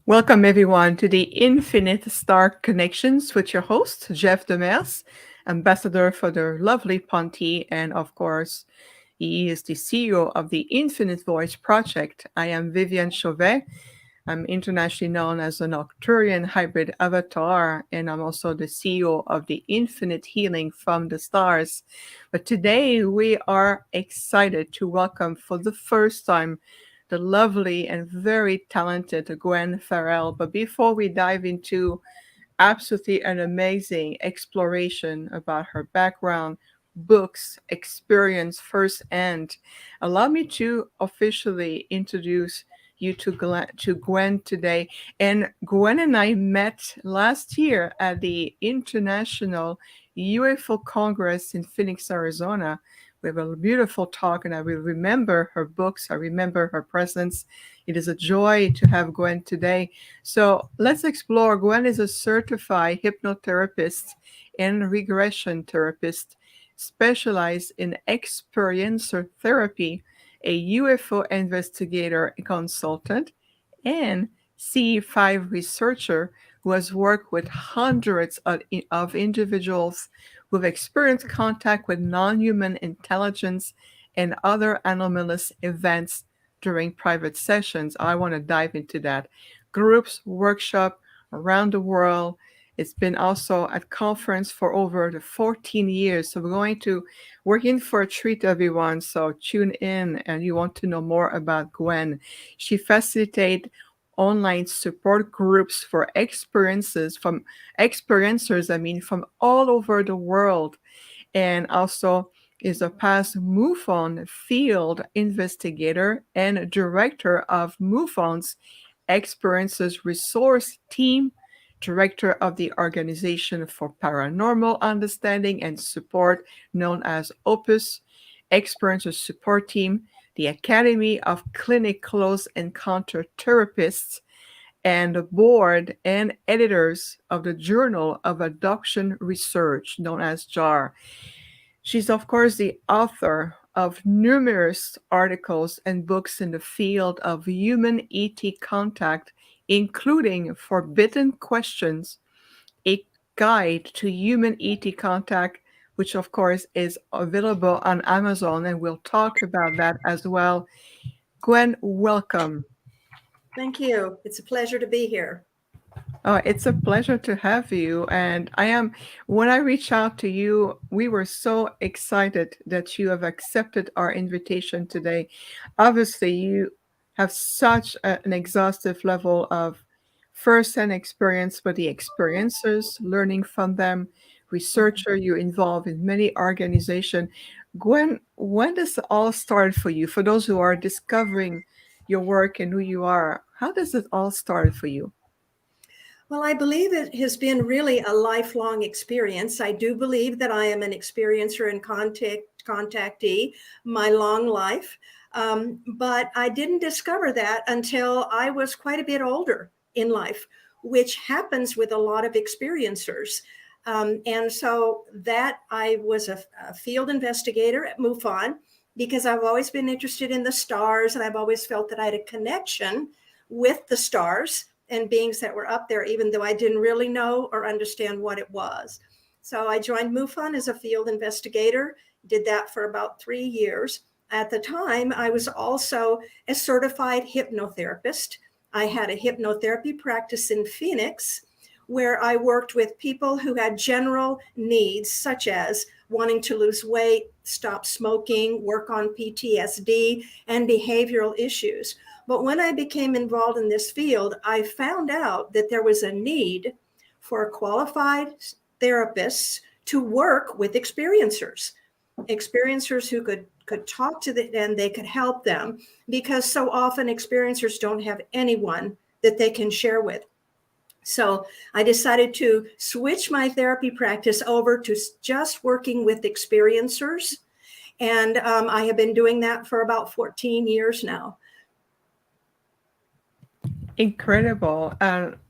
Welcome, everyone, to the Infinite Star Connections with your host, Jeff Demers, ambassador for the lovely Ponty, and of course, he is the CEO of the Infinite Voice Project. I am Viviane Chauvet. I'm internationally known as an Arcturian hybrid avatar, and I'm also the CEO of the Infinite Healing from the Stars. But today we are excited to welcome for the first time the lovely and very talented Gwen Farrell. But before we dive into absolutely an amazing exploration about her background, books, experience firsthand. Allow me to officially introduce you to Gwen today. And Gwen and I met last year at the International UFO Congress in Phoenix, Arizona. We have a beautiful talk, and I will remember her books. I remember her presence. It is a joy to have Gwen today. So let's explore. Gwen is a certified hypnotherapist and regression therapist specialized in experiencer therapy, a UFO investigator consultant, and CE5 researcher who has worked with hundreds of individuals who have experienced contact with non human intelligence and other anomalous events during private sessions. I want to dive into that. Groups, workshop around the world. It's been also at conference for over the 14 years. So we're in for a treat, everyone. So tune in and you want to know more about Gwen. She facilitates online support groups for experiencers, from all over the world, and also is a past MUFON field investigator and director of MUFON's Experiences Resource Team, director of the Organization for Paranormal Understanding and Support, known as OPUS, Experiences Support Team, the Academy of Clinic Close Encounter Therapists, and the board and editors of the Journal of Adoption Research, known as JAR. She's, of course, the author of numerous articles and books in the field of human ET contact, including Forbidden Questions, a guide to human ET contact, which, of course, is available on Amazon, and we'll talk about that as well. Gwen, welcome. Thank you. It's a pleasure to be here. Oh, it's a pleasure to have you. And when I reached out to you, we were so excited that you have accepted our invitation today. Obviously, you have such an exhaustive level of first-hand experience with the experiencers, learning from them, researcher, you're involved in many organizations. Gwen, when does it all start for you? For those who are discovering your work and who you are, how does it all start for you? Well, I believe it has been really a lifelong experience. I do believe that I am an experiencer and contactee my long life. But I didn't discover that until I was quite a bit older in life, which happens with a lot of experiencers. And so that I was a field investigator at MUFON because I've always been interested in the stars, and I've always felt that I had a connection with the stars and beings that were up there, even though I didn't really know or understand what it was. So I joined MUFON as a field investigator, did that for about 3 years. At the time, I was also a certified hypnotherapist. I had a hypnotherapy practice in Phoenix where I worked with people who had general needs, such as wanting to lose weight, stop smoking, work on PTSD, and behavioral issues. But when I became involved in this field, I found out that there was a need for qualified therapists to work with experiencers who could talk to them and they could help them, because so often experiencers don't have anyone that they can share with. So I decided to switch my therapy practice over to just working with experiencers. And I have been doing that for about 14 years now. Incredible.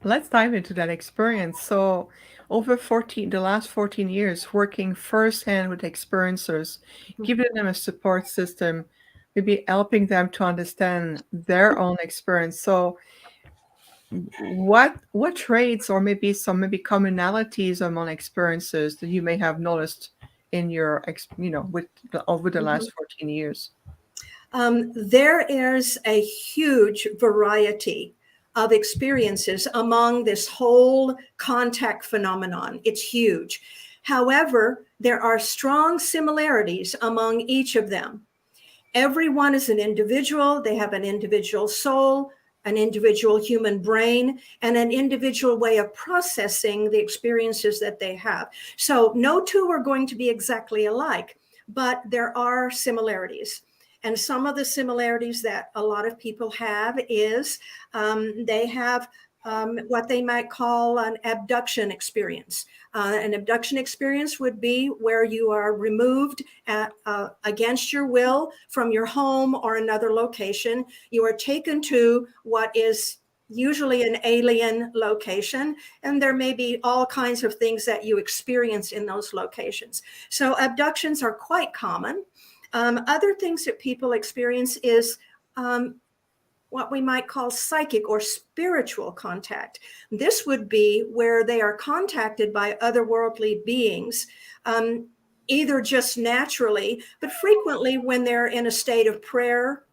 Let's dive into that experience. So, the last 14 years, working firsthand with experiencers, giving them a support system, maybe helping them to understand their own experience. So, what traits or maybe commonalities among experiences that you may have noticed in your over the Mhm. last 14 years? There is a huge variety of experiences among this whole contact phenomenon. It's huge. However, there are strong similarities among each of them. Everyone is an individual. They have an individual soul, an individual human brain, and an individual way of processing the experiences that they have. So no two are going to be exactly alike, but there are similarities. And some of the similarities that a lot of people have is they have what they might call an abduction experience. An abduction experience would be where you are removed against your will from your home or another location. You are taken to what is usually an alien location, and there may be all kinds of things that you experience in those locations. So abductions are quite common. Other things that people experience is what we might call psychic or spiritual contact. This would be where they are contacted by otherworldly beings, either just naturally, but frequently when they're in a state of prayer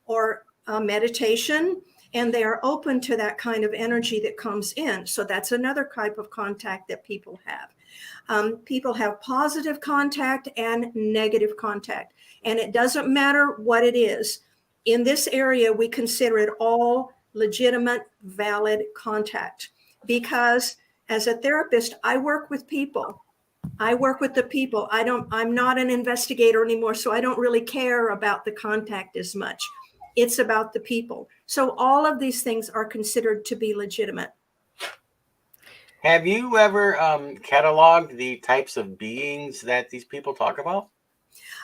or meditation, and they are open to that kind of energy that comes in. So that's another type of contact that people have. People have positive contact and negative contact, and it doesn't matter what it is. In this area, we consider it all legitimate, valid contact, because as a therapist, I work with people. I work with the people. I'm not an investigator anymore, so I don't really care about the contact as much. It's about the people. So all of these things are considered to be legitimate. Have you ever cataloged the types of beings that these people talk about?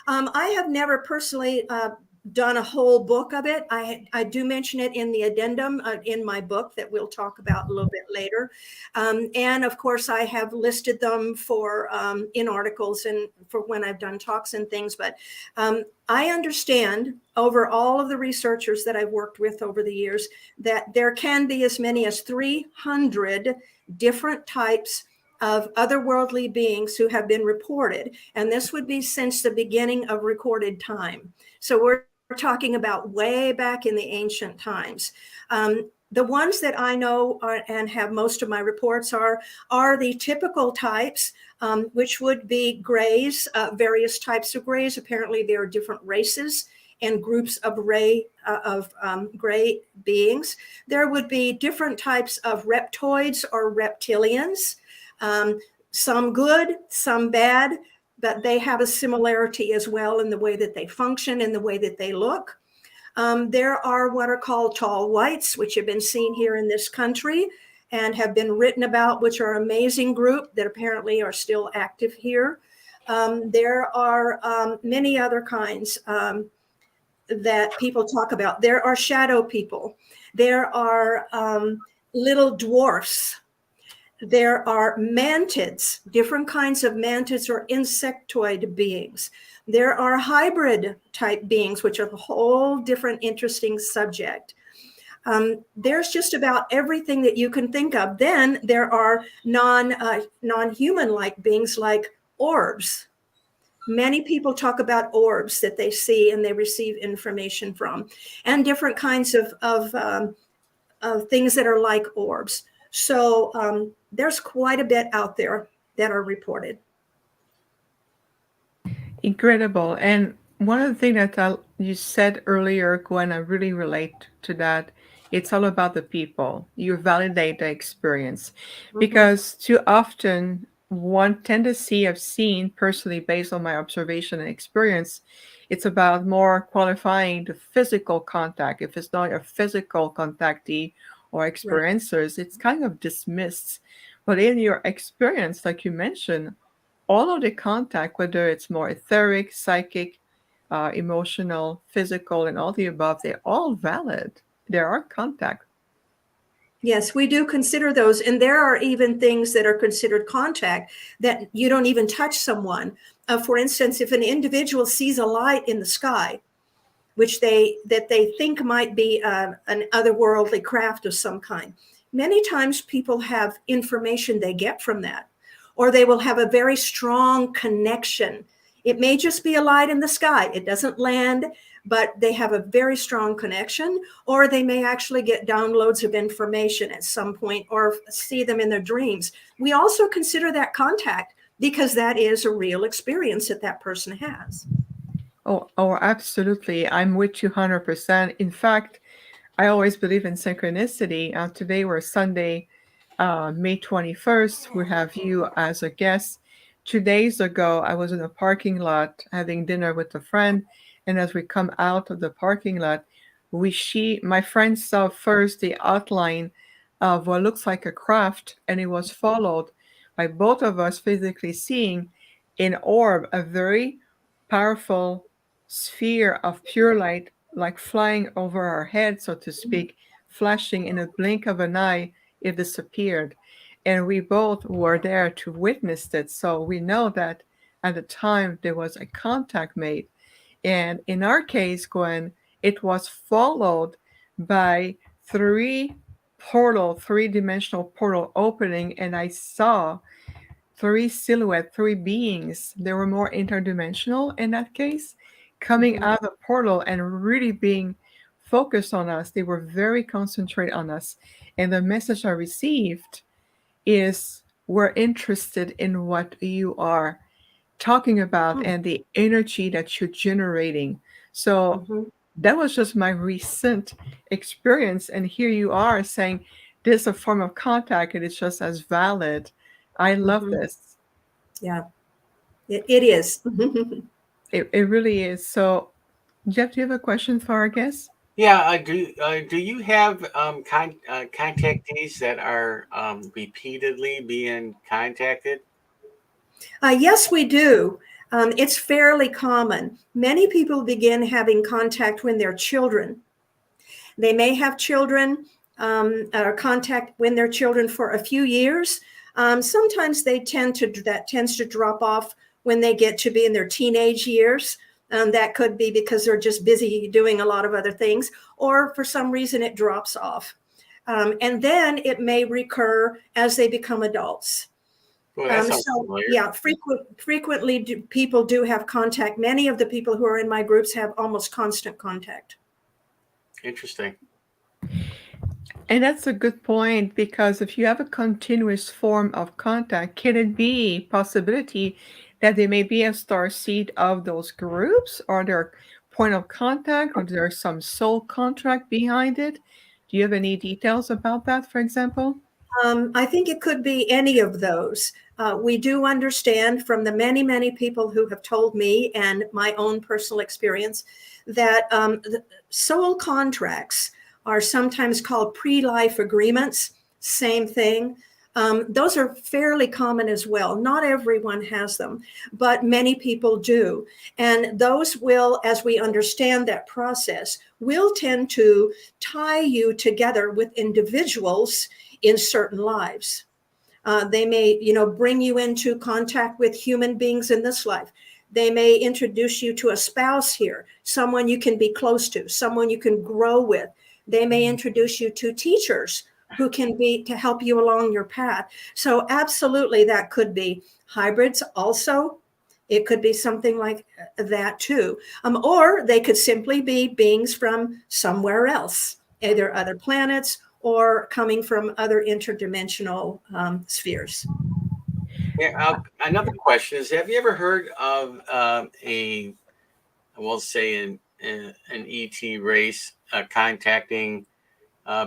I have never personally done a whole book of it. I do mention it in the addendum in my book that we'll talk about a little bit later. And of course, I have listed them for in articles and for when I've done talks and things. But I understand over all of the researchers that I've worked with over the years that there can be as many as 300 different types of otherworldly beings who have been reported. And this would be since the beginning of recorded time. So we're talking about way back in the ancient times. The ones that I know and have most of my reports are the typical types, which would be grays, various types of grays. Apparently there are different races and groups of gray beings. There would be different types of reptoids or reptilians. Some good, some bad, but they have a similarity as well in the way that they function, in the way that they look. There are what are called tall whites, which have been seen here in this country and have been written about, which are an amazing group that apparently are still active here. There are many other kinds that people talk about. There are shadow people. There are little dwarfs. There are mantids, different kinds of mantids or insectoid beings. There are hybrid type beings, which are a whole different interesting subject. There's just about everything that you can think of. Then there are non-human-like beings like orbs. Many people talk about orbs that they see and they receive information from, and different kinds of things that are like orbs. So there's quite a bit out there that are reported. Incredible. And one of the things that you said earlier, Gwen, I really relate to that. It's all about the people. You validate the experience. Mhm. Because too often, one tendency I've seen personally based on my observation and experience, it's about more qualifying the physical contact. If it's not a physical contactee or Right. experiencers, it's kind of dismissed. But in your experience, like you mentioned, all of the contact, whether it's more etheric, psychic, emotional, physical, and all the above, they're all valid. There are contact. Yes, we do consider those. And there are even things that are considered contact that you don't even touch someone. For instance, if an individual sees a light in the sky, which they think might be an otherworldly craft of some kind, many times people have information they get from that, or they will have a very strong connection. It may just be a light in the sky. It doesn't land, but they have a very strong connection, or they may actually get downloads of information at some point or see them in their dreams. We also consider that contact because that is a real experience that that person has. Oh, absolutely. I'm with you 100%. In fact, I always believe in synchronicity. Today we're Sunday, May 21st. We have you as a guest. 2 days ago, I was in a parking lot having dinner with a friend. And as we come out of the parking lot, my friend saw first the outline of what looks like a craft, and it was followed by both of us physically seeing an orb, a very powerful sphere of pure light, like flying over our head, so to speak, flashing in a blink of an eye, it disappeared. And we both were there to witness it. So we know that at the time there was a contact made. And in our case, Gwen, it was followed by three-dimensional portal opening, and I saw three beings. They were more interdimensional in that case, coming out of the portal and really being focused on us. They were very concentrated on us. And the message I received is, we're interested in what you are talking about and the energy that you're generating. So that was just my recent experience. And here you are saying there's a form of contact and it's just as valid. I love this. Yeah, it is. It really is. So, Jeff, do you have a question for our guest? Yeah, I do. Do you have contactees that are repeatedly being contacted? Yes, we do. It's fairly common. Many people begin having contact when they're children. They may have children or contact when they're children for a few years. Sometimes that tends to drop off when they get to be in their teenage years. That could be because they're just busy doing a lot of other things, or for some reason it drops off. And then it may recur as they become adults. Well, that sounds familiar. Yeah, frequently people do have contact. Many of the people who are in my groups have almost constant contact. Interesting. And that's a good point, because if you have a continuous form of contact, can it be possibility that they may be a star seed of those groups, or their point of contact, or there's some soul contract behind it? Do you have any details about that, for example? I think it could be any of those. We do understand from the many, many people who have told me, and my own personal experience, that the soul contracts are sometimes called pre-life agreements. Same thing. Those are fairly common as well. Not everyone has them, but many people do. And those will, as we understand that process, will tend to tie you together with individuals in certain lives. They may, bring you into contact with human beings in this life. They may introduce you to a spouse here, someone you can be close to, someone you can grow with. They may introduce you to teachers who can be to help you along your path. So absolutely, that could be hybrids also. It could be something like that too. Or they could simply be beings from somewhere else, either other planets or coming from other interdimensional spheres. Yeah. Another question is: have you ever heard of we'll say an ET race contacting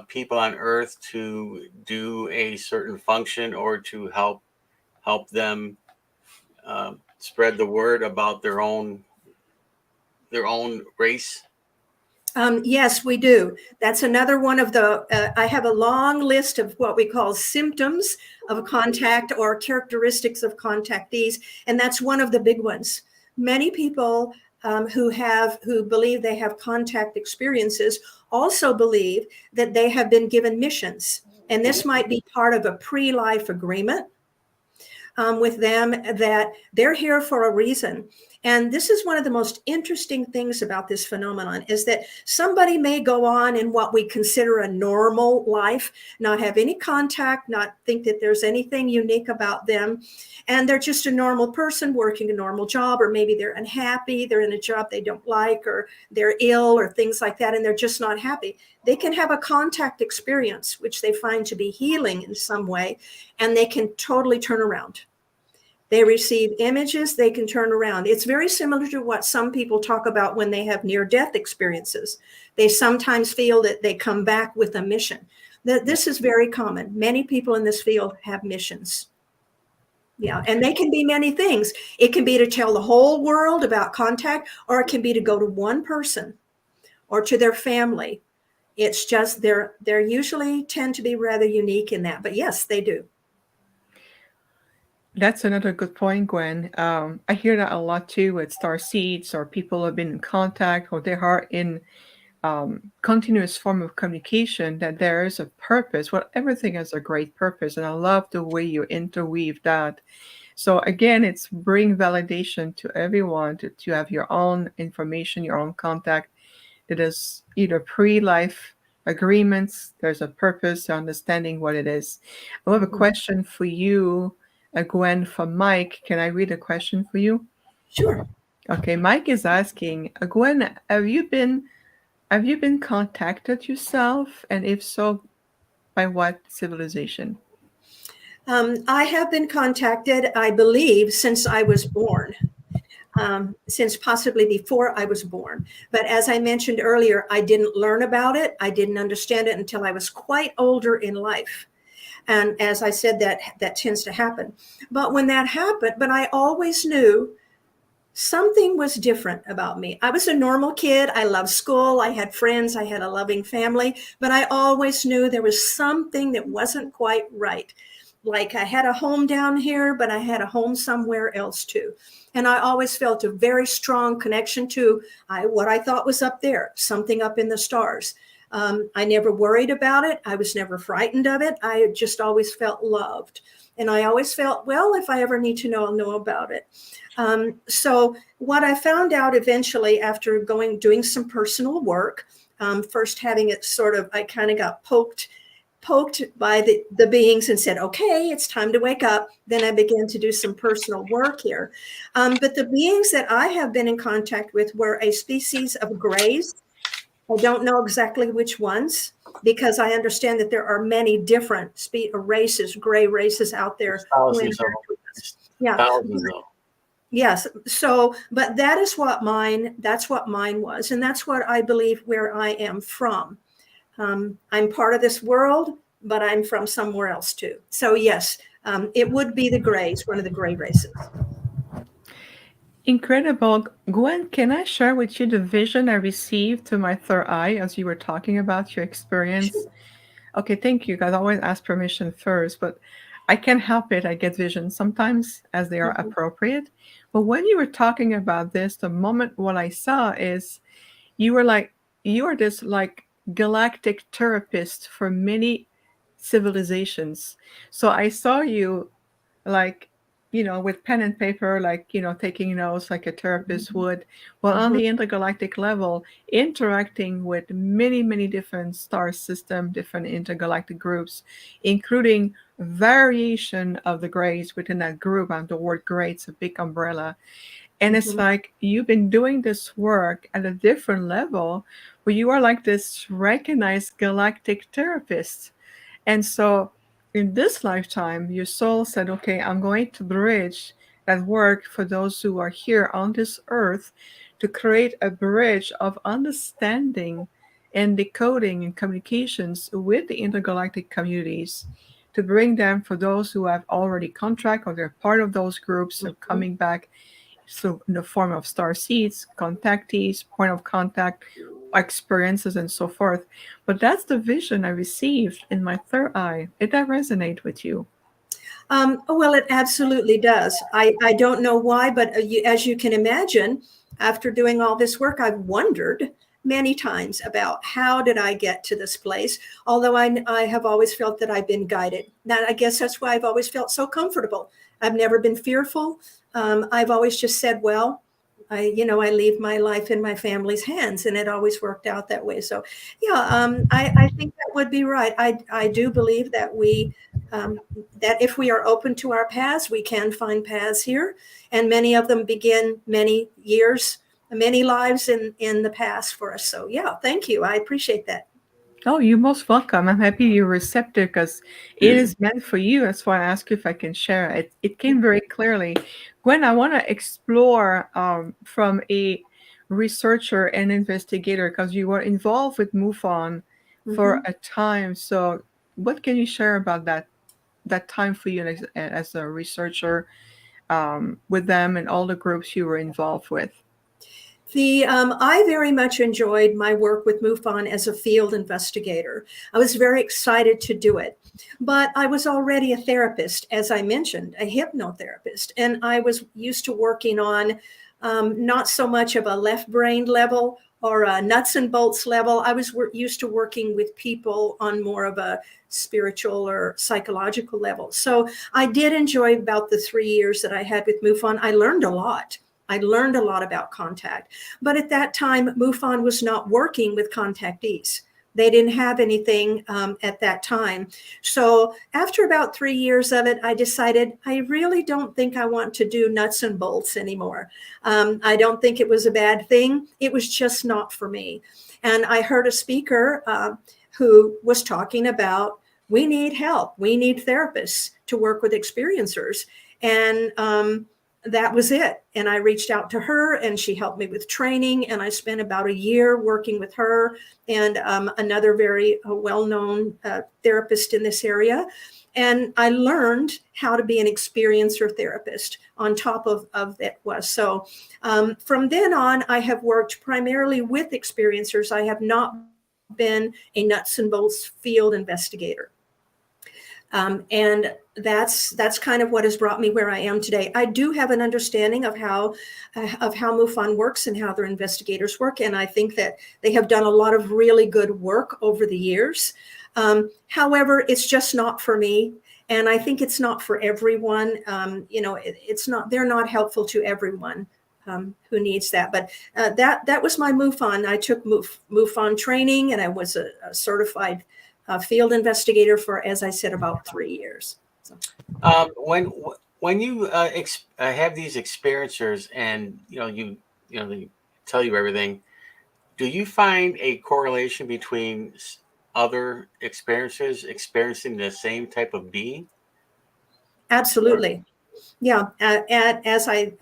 people on Earth to do a certain function, or to help them spread the word about their own race? Yes, we do. That's another one of the, I have a long list of what we call symptoms of contact or characteristics of contactees. And that's one of the big ones. Many people who believe they have contact experiences also believe that they have been given missions. And this might be part of a pre-life agreement with them, that they're here for a reason. And this is one of the most interesting things about this phenomenon is that somebody may go on in what we consider a normal life, not have any contact, not think that there's anything unique about them. And they're just a normal person working a normal job, or maybe they're unhappy, they're in a job they don't like, or they're ill or things like that, and they're just not happy. They can have a contact experience, which they find to be healing in some way, and they can totally turn around. They receive images, they can turn around. It's very similar to what some people talk about when they have near-death experiences. They sometimes feel that they come back with a mission. This is very common. Many people in this field have missions. Yeah, and they can be many things. It can be to tell the whole world about contact, or it can be to go to one person or to their family. It's just they're usually tend to be rather unique in that. But yes, they do. That's another good point, Gwen. I hear that a lot too with star seeds, or people have been in contact, or they are in continuous form of communication, that there is a purpose. Well, everything has a great purpose, and I love the way you interweave that. So again, it's bring validation to everyone to have your own information, your own contact. It is either pre-life agreements, there's a purpose, understanding what it is. I have a question for you, Gwen, from Mike. Can I read a question for you? Sure. Okay, Mike is asking, Gwen, have you been contacted yourself? And if so, by what civilization? I have been contacted, I believe, since I was born. Since possibly before I was born. But as I mentioned earlier, I didn't learn about it. I didn't understand it until I was quite older in life. And as I said, that tends to happen. But when that happened, but I always knew something was different about me. I was a normal kid. I loved school. I had friends. I had a loving family. But I always knew there was something that wasn't quite right. Like I had a home down here, but I had a home somewhere else too. And I always felt a very strong connection to what I thought was up there, something up in the stars. I never worried about it. I was never frightened of it. I just always felt loved. And I always felt, well, if I ever need to know, I'll know about it. So what I found out eventually after doing some personal work, first having it sort of, I kind of got poked by the beings and said, okay, it's time to wake up. Then I began to do some personal work here. But the beings that I have been in contact with were a species of grays. I don't know exactly which ones, because I understand that there are many different races, gray races out there. Thousands of them. Yeah. Thousands of them. Yes. So, but that's what mine was. And that's what I believe where I am from. I'm part of this world, but I'm from somewhere else too. So yes, it would be the grays, one of the gray races. Incredible. Gwen, can I share with you the vision I received to my third eye as you were talking about your experience? Sure. Okay, thank you. I always ask permission first, but I can't help it. I get visions sometimes as they are appropriate. But when you were talking about this, the moment what I saw is you are this like galactic therapist for many civilizations. So I saw you like, with pen and paper, like, taking notes like a therapist would, well, on the intergalactic level, interacting with many, many different star system, different intergalactic groups, including variation of the grays within that group. And the word gray, it's a big umbrella. And it's like you've been doing this work at a different level where you are like this recognized galactic therapist. And so in this lifetime, your soul said, okay, I'm going to bridge that work for those who are here on this earth to create a bridge of understanding and decoding and communications with the intergalactic communities, to bring them for those who have already contract or they're part of those groups of coming back, so in the form of star seeds, contactees, point of contact, experiences, and so forth. But that's the vision I received in my third eye. Did that resonate with you? Well, it absolutely does. I don't know why, but as you can imagine, after doing all this work, I've wondered many times about how did I get to this place, although I have always felt that I've been guided. That I guess that's why I've always felt so comfortable. I've never been fearful. I've always just said, well, I leave my life in my family's hands, and it always worked out that way. So, yeah, I think that would be right. I do believe that um, that if we are open to our paths, we can find paths here, and many of them begin many years, many lives in the past for us. So, yeah, thank you. I appreciate that. Oh, you're most welcome. I'm happy you're receptive because it is meant for you. That's why I asked you if I can share it. It came very clearly. Gwen, I want to explore from a researcher and investigator because you were involved with MUFON for Mhm. a time. So, what can you share about that time for you as a researcher with them and all the groups you were involved with? I very much enjoyed my work with MUFON as a field investigator. I was very excited to do it, but I was already a therapist, as I mentioned, a hypnotherapist, and I was used to working on not so much of a left brain level or a nuts and bolts level. I was used to working with people on more of a spiritual or psychological level. So I did enjoy about the 3 years that I had with MUFON. I learned a lot. I learned a lot about contact. But at that time, MUFON was not working with contactees. They didn't have anything at that time. So after about 3 years of it, I decided I really don't think I want to do nuts and bolts anymore. I don't think it was a bad thing. It was just not for me. And I heard a speaker who was talking about we need help. We need therapists to work with experiencers. And that was it. And I reached out to her and she helped me with training. And I spent about a year working with her and another very well-known therapist in this area. And I learned how to be an experiencer therapist on top of that was. So from then on, I have worked primarily with experiencers. I have not been a nuts and bolts field investigator. And that's kind of what has brought me where I am today. I do have an understanding of how MUFON works and how their investigators work, and I think that they have done a lot of really good work over the years. However, it's just not for me, and I think it's not for everyone. It's not. They're not helpful to everyone. Who needs that? But that was my MUFON. I took MUFON training, and I was a certified field investigator for, as I said, about 3 years. So. When you have these experiencers and they tell you everything, do you find a correlation between other experiencers experiencing the same type of being? Absolutely. Yeah, as I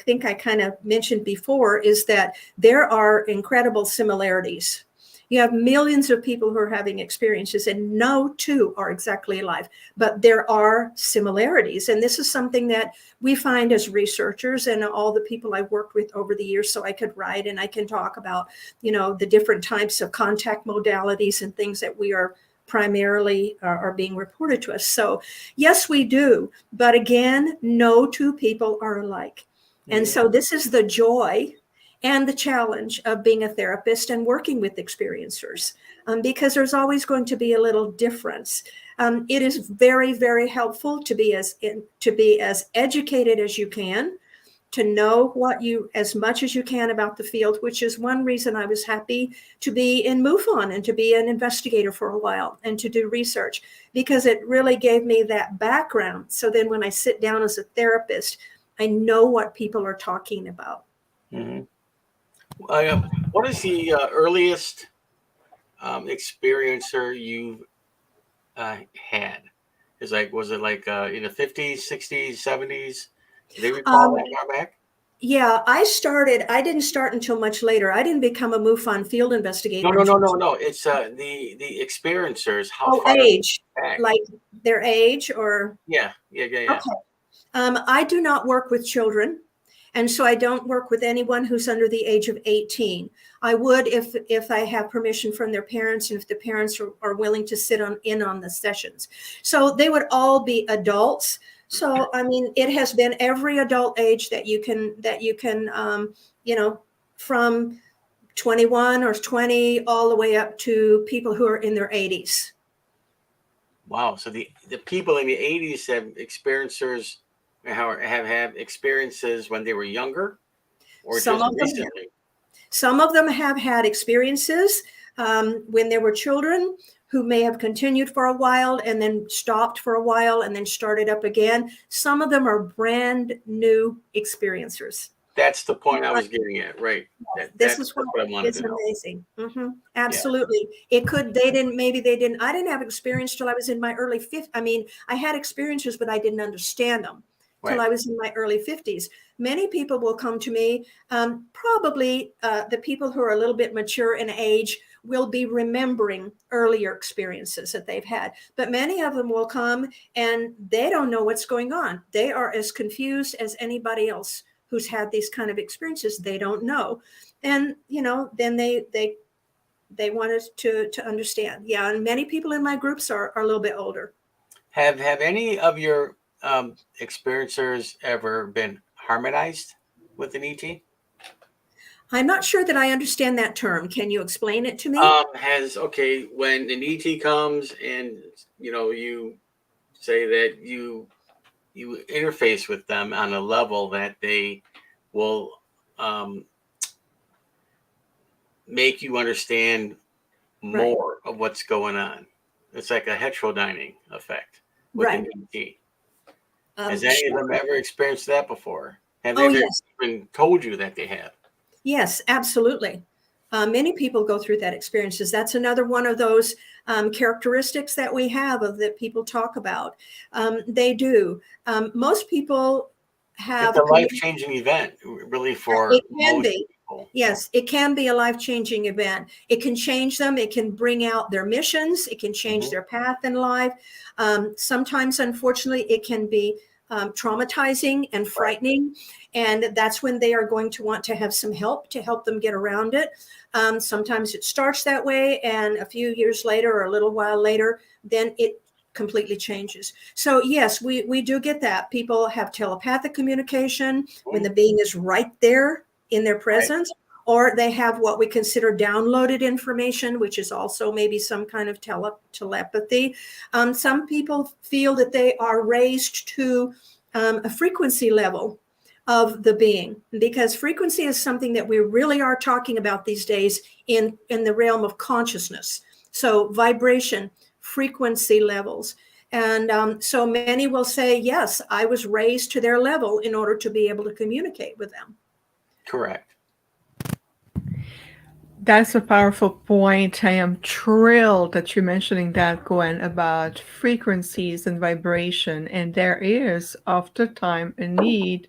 think I kind of mentioned before, is that there are incredible similarities. You have millions of people who are having experiences, and no two are exactly alike, but there are similarities. And this is something that we find as researchers and all the people I've worked with over the years. So I could write and I can talk about, the different types of contact modalities and things that we are primarily are being reported to us. So yes, we do. But again, no two people are alike. And so this is the joy and the challenge of being a therapist and working with experiencers, because there's always going to be a little difference. It is very, very helpful to be as educated as you can, to know as much as you can about the field, which is one reason I was happy to be in MUFON and to be an investigator for a while and to do research, because it really gave me that background. So then when I sit down as a therapist, I know what people are talking about. Mm-hmm. What is the earliest experiencer you had? Was it like in the 50s, 60s, 70s? Do they recall that far back? Yeah, I didn't start until much later. I didn't become a MUFON field investigator No. It's the experiencers. How far age, back? like their age or? Yeah. Okay. I do not work with children. And so I don't work with anyone who's under the age of 18. I would if I have permission from their parents and if the parents are willing to sit in on the sessions. So they would all be adults. So, I mean, it has been every adult age that you can, from 21 or 20 all the way up to people who are in their 80s. Wow. So the people in the 80s have experiencers have experiences when they were younger? or Some just of them have. recently? Some of them have had experiences when they were children who may have continued for a while and then stopped for a while and then started up again. Some of them are brand new experiencers. That's the point I was getting at, right? This is what That's what I wanted is to know. amazing. Yeah, Absolutely. It could, they didn't, maybe they didn't, I didn't have experience till I was in my early 50s. I mean, I had experiences, but I didn't understand them till right. I was in my early 50s. Many people will come to me, probably the people who are a little bit mature in age will be remembering earlier experiences that they've had. But many of them will come and they don't know what's going on. They are as confused as anybody else who's had these kind of experiences. They don't know. And, you know, then they want us to understand. Yeah. And many people in my groups are a little bit older. Have any of your experiencers ever been harmonized with an ET? I'm not sure that I understand that term. Can you explain it to me? Has okay when an ET comes and you say that you interface with them on a level that they will um, make you understand Right. more of what's going on. It's like a heterodyning effect with an Right. ET. Has any of Sure. them ever experienced that before? Have they Oh, ever yes. even told you that they have? Yes, absolutely. Many people go through that experiences. That's another one of those characteristics that we have of that people talk about. They do. Most people It's have a life-changing event, really, for it can most be. people. Yes, it can be a life-changing event. It can change them. It can bring out their missions. It can change Mhm. their path in life. Sometimes, unfortunately, it can be traumatizing and Right. frightening. And that's when they are going to want to have some help to help them get around it. Sometimes it starts that way, and a few years later or a little while later, then it completely changes. So yes, we do get that. People have telepathic communication when the being is right there in their Right. presence, or they have what we consider downloaded information, which is also maybe some kind of telepathy. Some people feel that they are raised to a frequency level of the being, because frequency is something that we really are talking about these days in the realm of consciousness. So vibration, frequency levels. And so many will say, yes, I was raised to their level in order to be able to communicate with them. Correct. That's a powerful point. I am thrilled that you're mentioning that, Gwen, about frequencies and vibration. And there is, after time, a need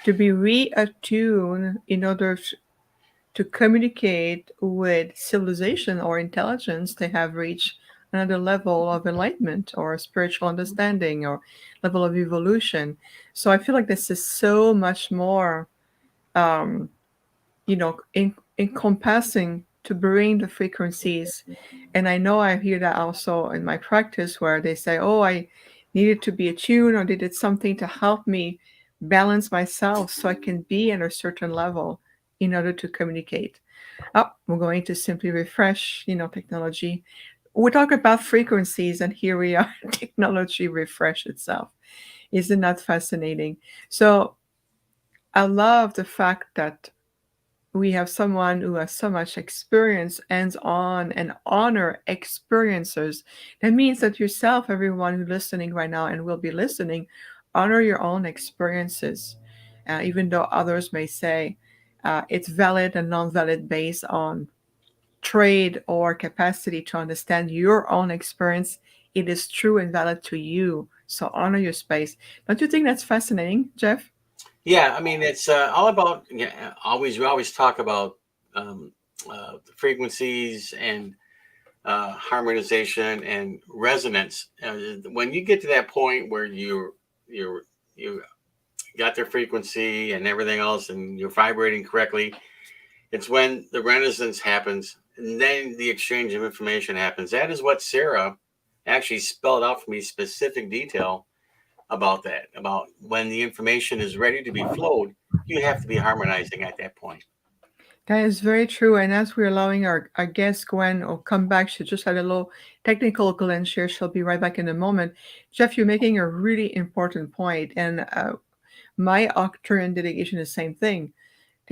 to be reattuned in order to communicate with civilization or intelligence. They have reached another level of enlightenment or spiritual understanding or level of evolution. So I feel like this is so much more, um, encompassing to bring the frequencies. And I know I hear that also in my practice where they say, oh, I needed to be attuned or they did something to help me balance myself so I can be at a certain level in order to communicate. Oh, we're going to simply refresh, technology. We talk about frequencies and here we are, technology refresh itself. Isn't that fascinating? So I love the fact that we have someone who has so much experience hands on and honor experiencers. That means that yourself, everyone who's listening right now and will be listening, honor your own experiences, even though others may say it's valid and non valid based on trade or capacity to understand your own experience. It is true and valid to you. So honor your space. Don't you think that's fascinating, Jeff? Yeah, I mean it's all about. Yeah, we always talk about um, the frequencies and harmonization and resonance. When you get to that point where you got their frequency and everything else, and you're vibrating correctly, it's when the resonance happens, and then the exchange of information happens. That is what Sarah actually spelled out for me, specific detail about that, about when the information is ready to be flowed, you have to be harmonizing at that point. That is very true. And as we're allowing our guest, Gwen, will come back, she just had a little technical glitch here. She'll be right back in a moment. Jeff, you're making a really important point. And my Octurian delegation is the same thing.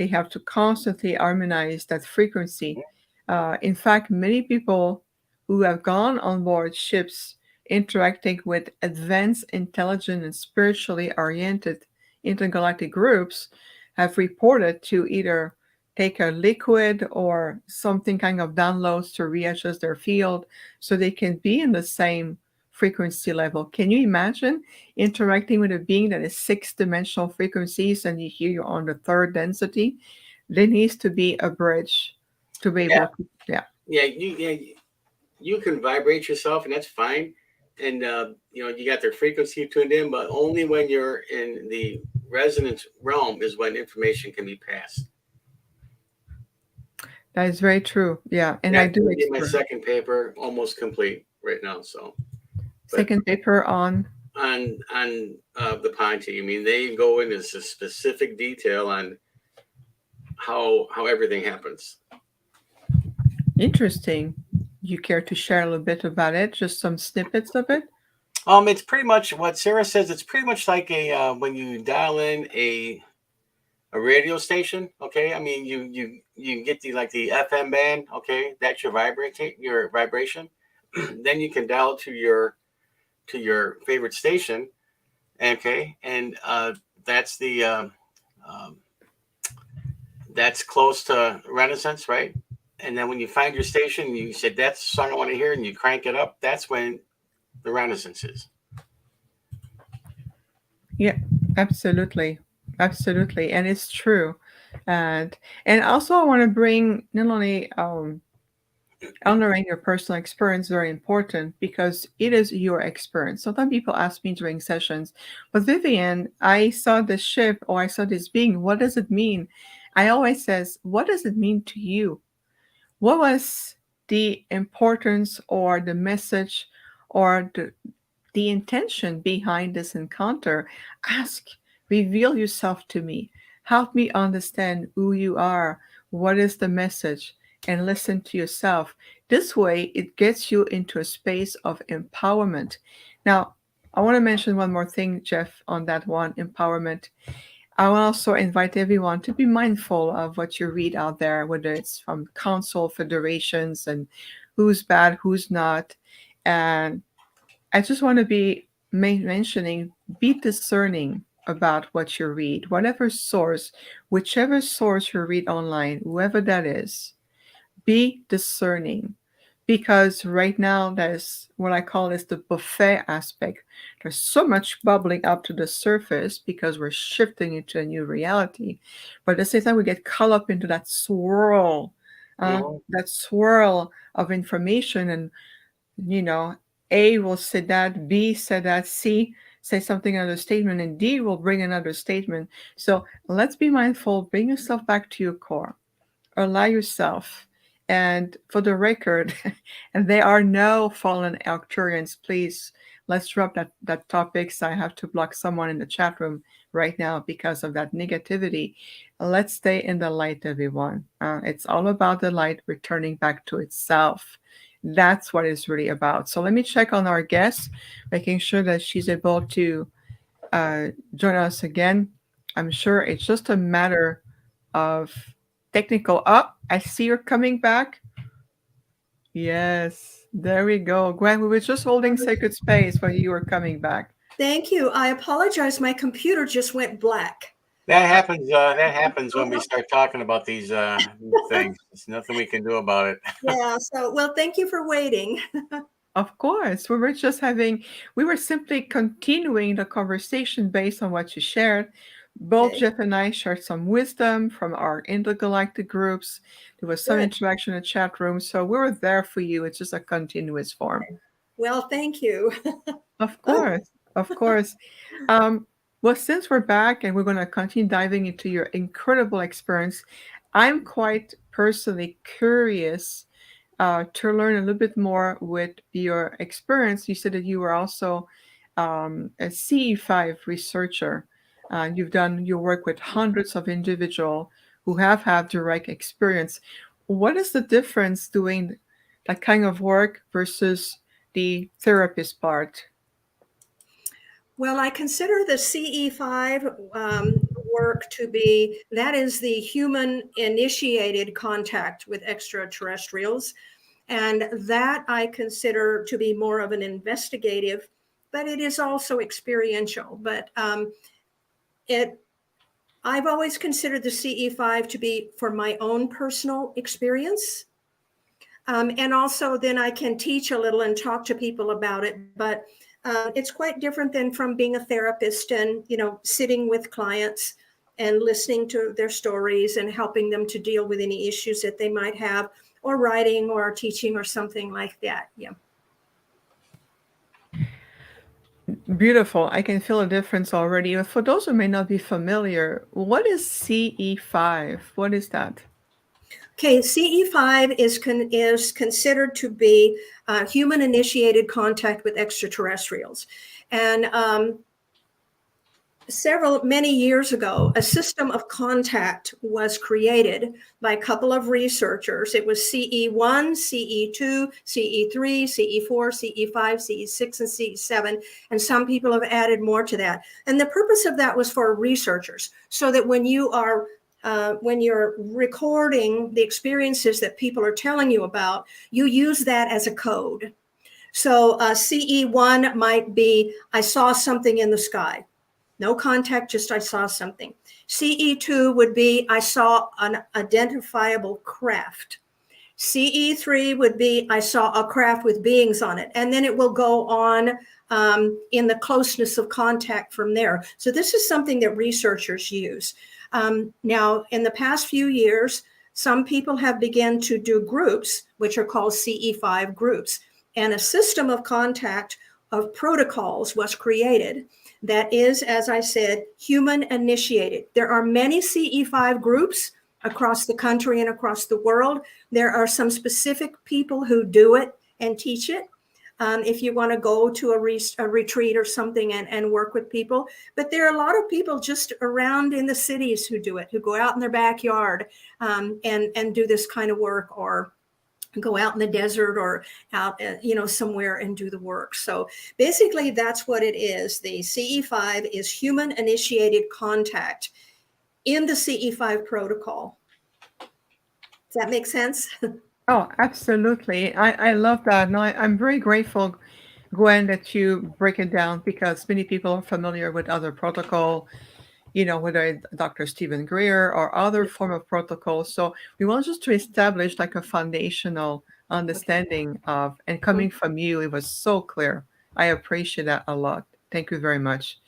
they have to constantly harmonize that frequency. In fact, many people who have gone on board ships interacting with advanced, intelligent, and spiritually oriented intergalactic groups have reported to either take a liquid or something kind of downloads to readjust their field so they can be in the same frequency level. Can you imagine interacting with a being that is six-dimensional frequencies and you hear you're on the third density? There needs to be a bridge to be able to, yeah. You can vibrate yourself, and that's fine. And you got their frequency tuned in, but only when you're in the resonance realm is when information can be passed. That is very true. Yeah, and I do get my second paper almost complete right now. So second paper on the Ponte. I mean, they go into specific detail on how everything happens. Interesting. You care to share a little bit about it? Just some snippets of it? It's pretty much what Sarah says. It's pretty much like a when you dial in a radio station. Okay, I mean you get the FM band. Okay, that's your vibration. Then you can dial to your favorite station. Okay, and that's the that's close to Renaissance, right? And then when you find your station, you said, that's the song I want to hear, and you crank it up. That's when the Renaissance is. Yeah, absolutely. Absolutely. And it's true. And also I want to bring not only honoring your personal experience, very important because it is your experience. Sometimes people ask me during sessions, but Viviane, I saw this ship or I saw this being. What does it mean? I always says, what does it mean to you? What was the importance or the message or the intention behind this encounter? Ask, reveal yourself to me. Help me understand who you are. What is the message? And listen to yourself. This way, it gets you into a space of empowerment. Now, I want to mention one more thing, Jeff, on that one empowerment. I will also invite everyone to be mindful of what you read out there, whether it's from council, federations, and who's bad, who's not. And I just want to be mentioning, be discerning about what you read, whatever source, whichever source you read online, whoever that is, be discerning. Because right now, there's what I call is the buffet aspect. There's so much bubbling up to the surface because we're shifting into a new reality. But at the same time, we get caught up into that swirl of information. And, A will say that, B said that, C say something, another statement, and D will bring another statement. So let's be mindful, bring yourself back to your core, allow yourself. And for the record, and there are no fallen Arcturians, please, let's drop that topic. So I have to block someone in the chat room right now because of that negativity. Let's stay in the light, everyone. It's all about the light returning back to itself. That's what it's really about. So let me check on our guest, making sure that she's able to join us again. I'm sure it's just a matter of technical. I see you're coming back. Yes, there we go. Gwen, we were just holding sacred space while you were coming back. Thank you. I apologize. My computer just went black. That happens. That happens when we start talking about these things. There's nothing we can do about it. Yeah. So, well, thank you for waiting. Of course, we were simply continuing the conversation based on what you shared. Both Jeff and I shared some wisdom from our intergalactic groups. There was some interaction in the chat room. So we were there for you. It's just a continuous form. Well, thank you. Of course. Of course. Well, since we're back and we're going to continue diving into your incredible experience, I'm quite personally curious to learn a little bit more with your experience. You said that you were also a CE5 researcher. You've done your work with hundreds of individuals who have had direct experience. What is the difference doing that kind of work versus the therapist part? Well, I consider the CE5 work to be, that is the human initiated contact with extraterrestrials. And that I consider to be more of an investigative, but it is also experiential. But I've always considered the CE5 to be for my own personal experience. And also then I can teach a little and talk to people about it. But it's quite different than from being a therapist and, sitting with clients and listening to their stories and helping them to deal with any issues that they might have, or writing or teaching or something like that. Yeah. Beautiful. I can feel a difference already. But for those who may not be familiar, what is CE5? What is that? Okay, CE5 is considered to be human-initiated contact with extraterrestrials. And many years ago, a system of contact was created by a couple of researchers. It was CE1, CE2, CE3, CE4, CE5, CE6, and CE7. And some people have added more to that. And the purpose of that was for researchers, so that when you're recording the experiences that people are telling you about, you use that as a code. So CE1 might be, I saw something in the sky. No contact, just I saw something. CE2 would be, I saw an identifiable craft. CE3 would be, I saw a craft with beings on it. And then it will go on in the closeness of contact from there. So this is something that researchers use. Now, in the past few years, some people have begun to do groups, which are called CE5 groups. And a system of contact of protocols was created that is, as I said, human initiated. There are many CE5 groups across the country and across the world. There are some specific people who do it and teach it. If you want to go to a retreat or something and work with people. But there are a lot of people just around in the cities who do it, who go out in their backyard and do this kind of work, or go out in the desert or out, somewhere and do the work. So basically that's what it is. The CE5 is human initiated contact in the CE5 protocol. Does that make sense? Oh, absolutely. I love that. And I'm very grateful, Gwen, that you break it down, because many people are familiar with other protocol, whether it's Dr. Stephen Greer or other form of protocols. So we want just to establish like a foundational understanding of, and coming from you, it was so clear. I appreciate that a lot. Thank you very much.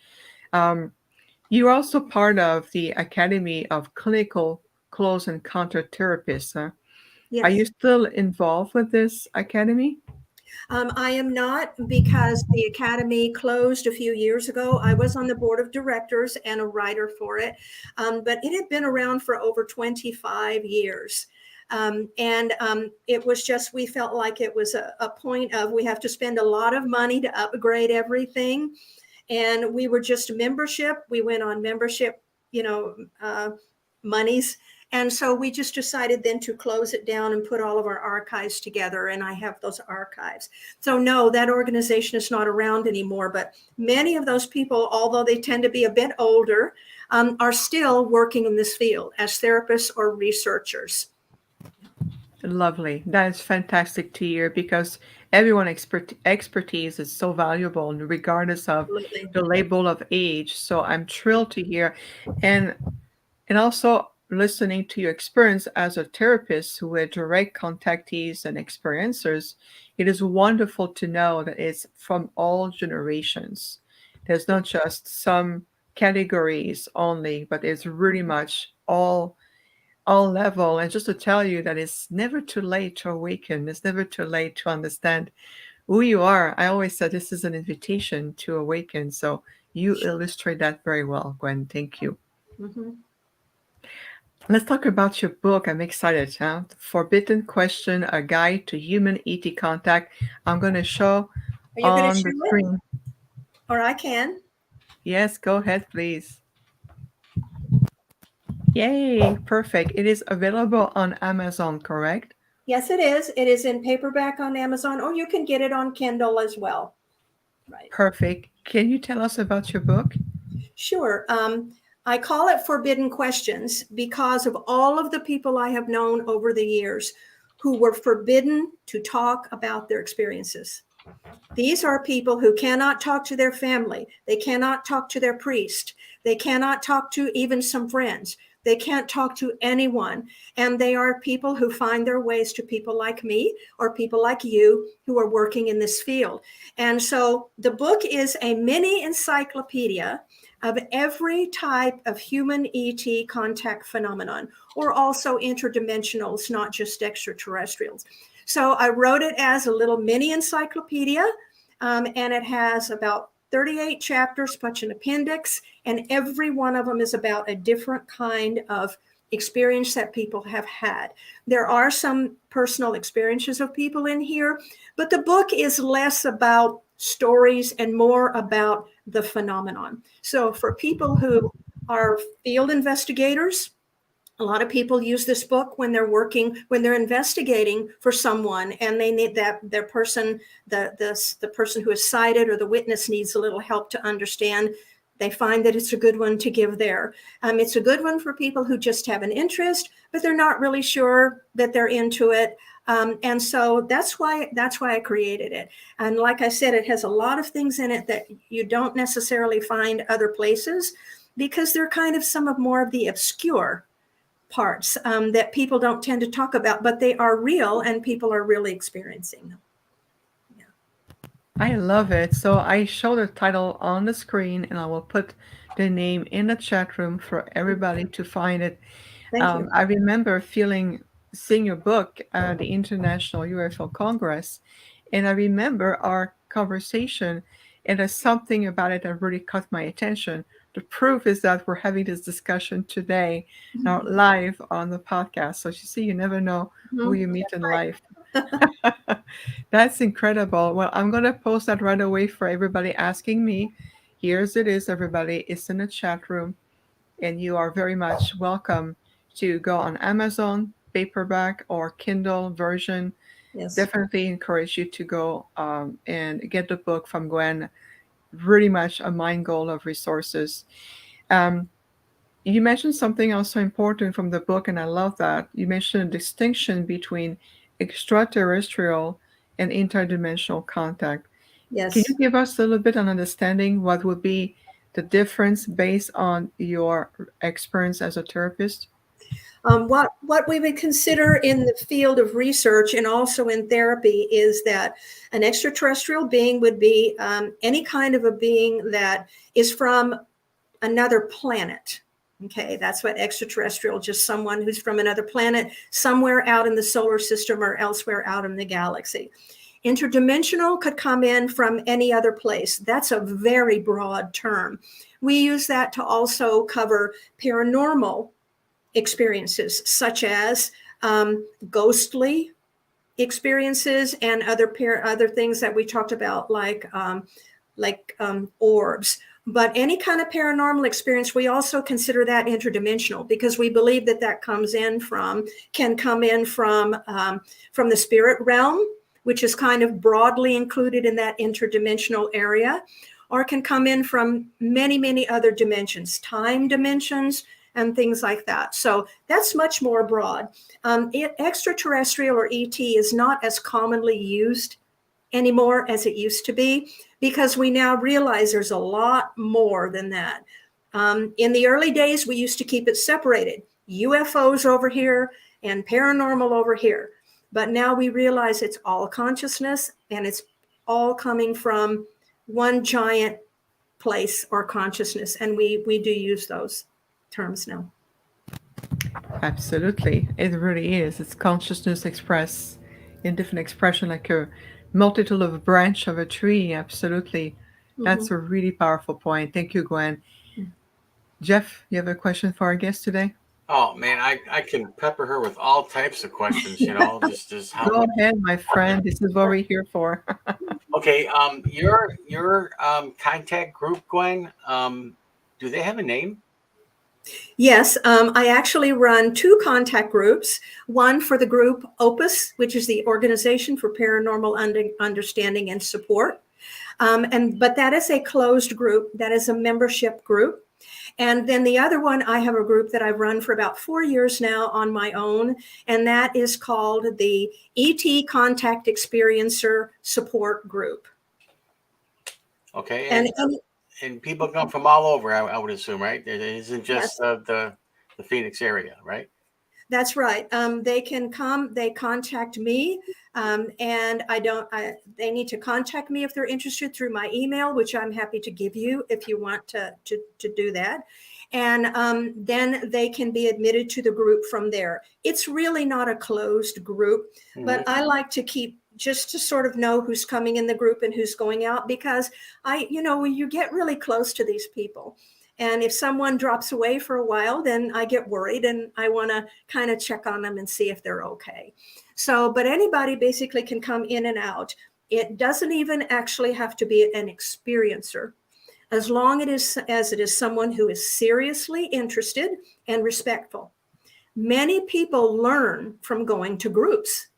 You're also part of the Academy of Clinical Close Encounter Therapists. Huh? Are you Yes. still involved with this academy? I am not, because the academy closed a few years ago. I was on the board of directors and a writer for it, but it had been around for over 25 years. It was just, we felt like it was a point of, we have to spend a lot of money to upgrade everything. And we were just membership. We went on membership, monies. And so we just decided then to close it down and put all of our archives together. And I have those archives. So no, that organization is not around anymore. But many of those people, although they tend to be a bit older, are still working in this field as therapists or researchers. Lovely. That is fantastic to hear, because everyone expertise is so valuable regardless of Absolutely. the label of age. So I'm thrilled to hear. And also listening to your experience as a therapist with direct contactees and experiencers, it is wonderful to know that it's from all generations. There's not just some categories only, but it's really much all level. And just to tell you that it's never too late to awaken. It's never too late to understand who you are. I always said this is an invitation to awaken. So you illustrate that very well, Gwen. Thank you. Mm-hmm. Let's talk about your book. I'm excited. Huh? Forbidden Question, A Guide to Human ET Contact. I'm going to show Are you going to on show the it? screen. Or I can. Yes, go ahead, please. Yay, perfect. It is available on Amazon, correct? Yes, it is. It is in paperback on Amazon, or you can get it on Kindle as well. Right. Perfect. Can you tell us about your book? Sure. I call it forbidden questions because of all of the people I have known over the years who were forbidden to talk about their experiences. These are people who cannot talk to their family. They cannot talk to their priest. They cannot talk to even some friends. They can't talk to anyone. And they are people who find their ways to people like me or people like you who are working in this field. And so the book is a mini encyclopedia of every type of human ET contact phenomenon, or also interdimensionals, not just extraterrestrials. So I wrote it as a little mini encyclopedia, and it has about 38 chapters, plus an appendix, and every one of them is about a different kind of experience that people have had. There are some personal experiences of people in here, but the book is less about stories and more about the phenomenon. So for people who are field investigators, a lot of people use this book when they're investigating for someone, and they need that their person, the person who is cited or the witness needs a little help to understand. They find that it's a good one to give there. It's a good one for people who just have an interest, but they're not really sure that they're into it. And so that's why I created it. And like I said, it has a lot of things in it that you don't necessarily find other places, because they're kind of some of more of the obscure parts that people don't tend to talk about, but they are real and people are really experiencing them. I love it. So I show the title on the screen, and I will put the name in the chat room for everybody to find it. Thank you. I remember seeing your book at the International UFO Congress, and I remember our conversation, and there's something about it that really caught my attention. The proof is that we're having this discussion today, now live on the podcast. So you see, you never know who you meet in life. That's incredible. Well, I'm going to post that right away for everybody asking me. Here's it is, everybody. It's in the chat room, and you are very much welcome to go on Amazon, paperback or Kindle version. Yes. Definitely encourage you to go and get the book from Gwen. Really much a mind goal of resources. You mentioned something also important from the book, and I love that. You mentioned a distinction between extraterrestrial and interdimensional contact. Can Yes. you give us a little bit on understanding what would be the difference based on your experience as a therapist? What we would consider in the field of research and also in therapy is that an extraterrestrial being would be any kind of a being that is from another planet. Okay, that's what extraterrestrial, just someone who's from another planet, somewhere out in the solar system or elsewhere out in the galaxy. Interdimensional could come in from any other place. That's a very broad term. We use that to also cover paranormal experiences, such as ghostly experiences and other things that we talked about, like orbs. But any kind of paranormal experience, we also consider that interdimensional, because we believe that can come in from the spirit realm, which is kind of broadly included in that interdimensional area, or can come in from many, many other dimensions, time dimensions, and things like that. So that's much more broad. Extraterrestrial or ET is not as commonly used anymore as it used to be, because we now realize there's a lot more than that. In the early days, we used to keep it separated, UFOs over here and paranormal over here. But now we realize it's all consciousness, and it's all coming from one giant place or consciousness. And we do use those terms now. Absolutely. It really is. It's consciousness expressed in different expression, like a multitude of a branch of a tree. Absolutely. That's a really powerful point. Thank you, Gwen. Jeff, you have a question for our guest today? Oh man, I can pepper her with all types of questions, just how. Go ahead, my friend. This is what we're here for. Okay, your contact group, Gwen, do they have a name? Yes, I actually run two contact groups, one for the group OPUS, which is the Organization for Paranormal Understanding and Support. But that is a closed group. That is a membership group. And then the other one, I have a group that I've run for about 4 years now on my own, and that is called the ET Contact Experiencer Support Group. Okay, And, and people come from all over, I would assume, right? It isn't just yes, the Phoenix area, right? that's right. They can come, they contact me, and they need to contact me if they're interested through my email, which I'm happy to give you if you want to do that. And then they can be admitted to the group from there. It's really not a closed group, but I like to keep just to sort of know who's coming in the group and who's going out, because when you get really close to these people, and if someone drops away for a while, then I get worried and I want to kind of check on them and see if they're okay. So, but anybody basically can come in and out. It doesn't even actually have to be an experiencer, as long as it is someone who is seriously interested and respectful. Many people learn from going to groups.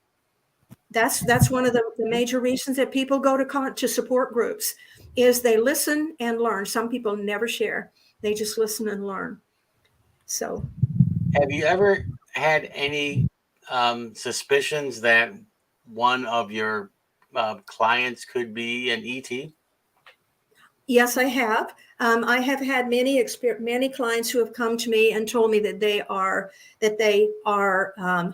That's one of the major reasons that people go to support groups, is they listen and learn. Some people never share. They just listen and learn. So, have you ever had any suspicions that one of your clients could be an ET? yes, I have. I have had many clients who have come to me and told me that they are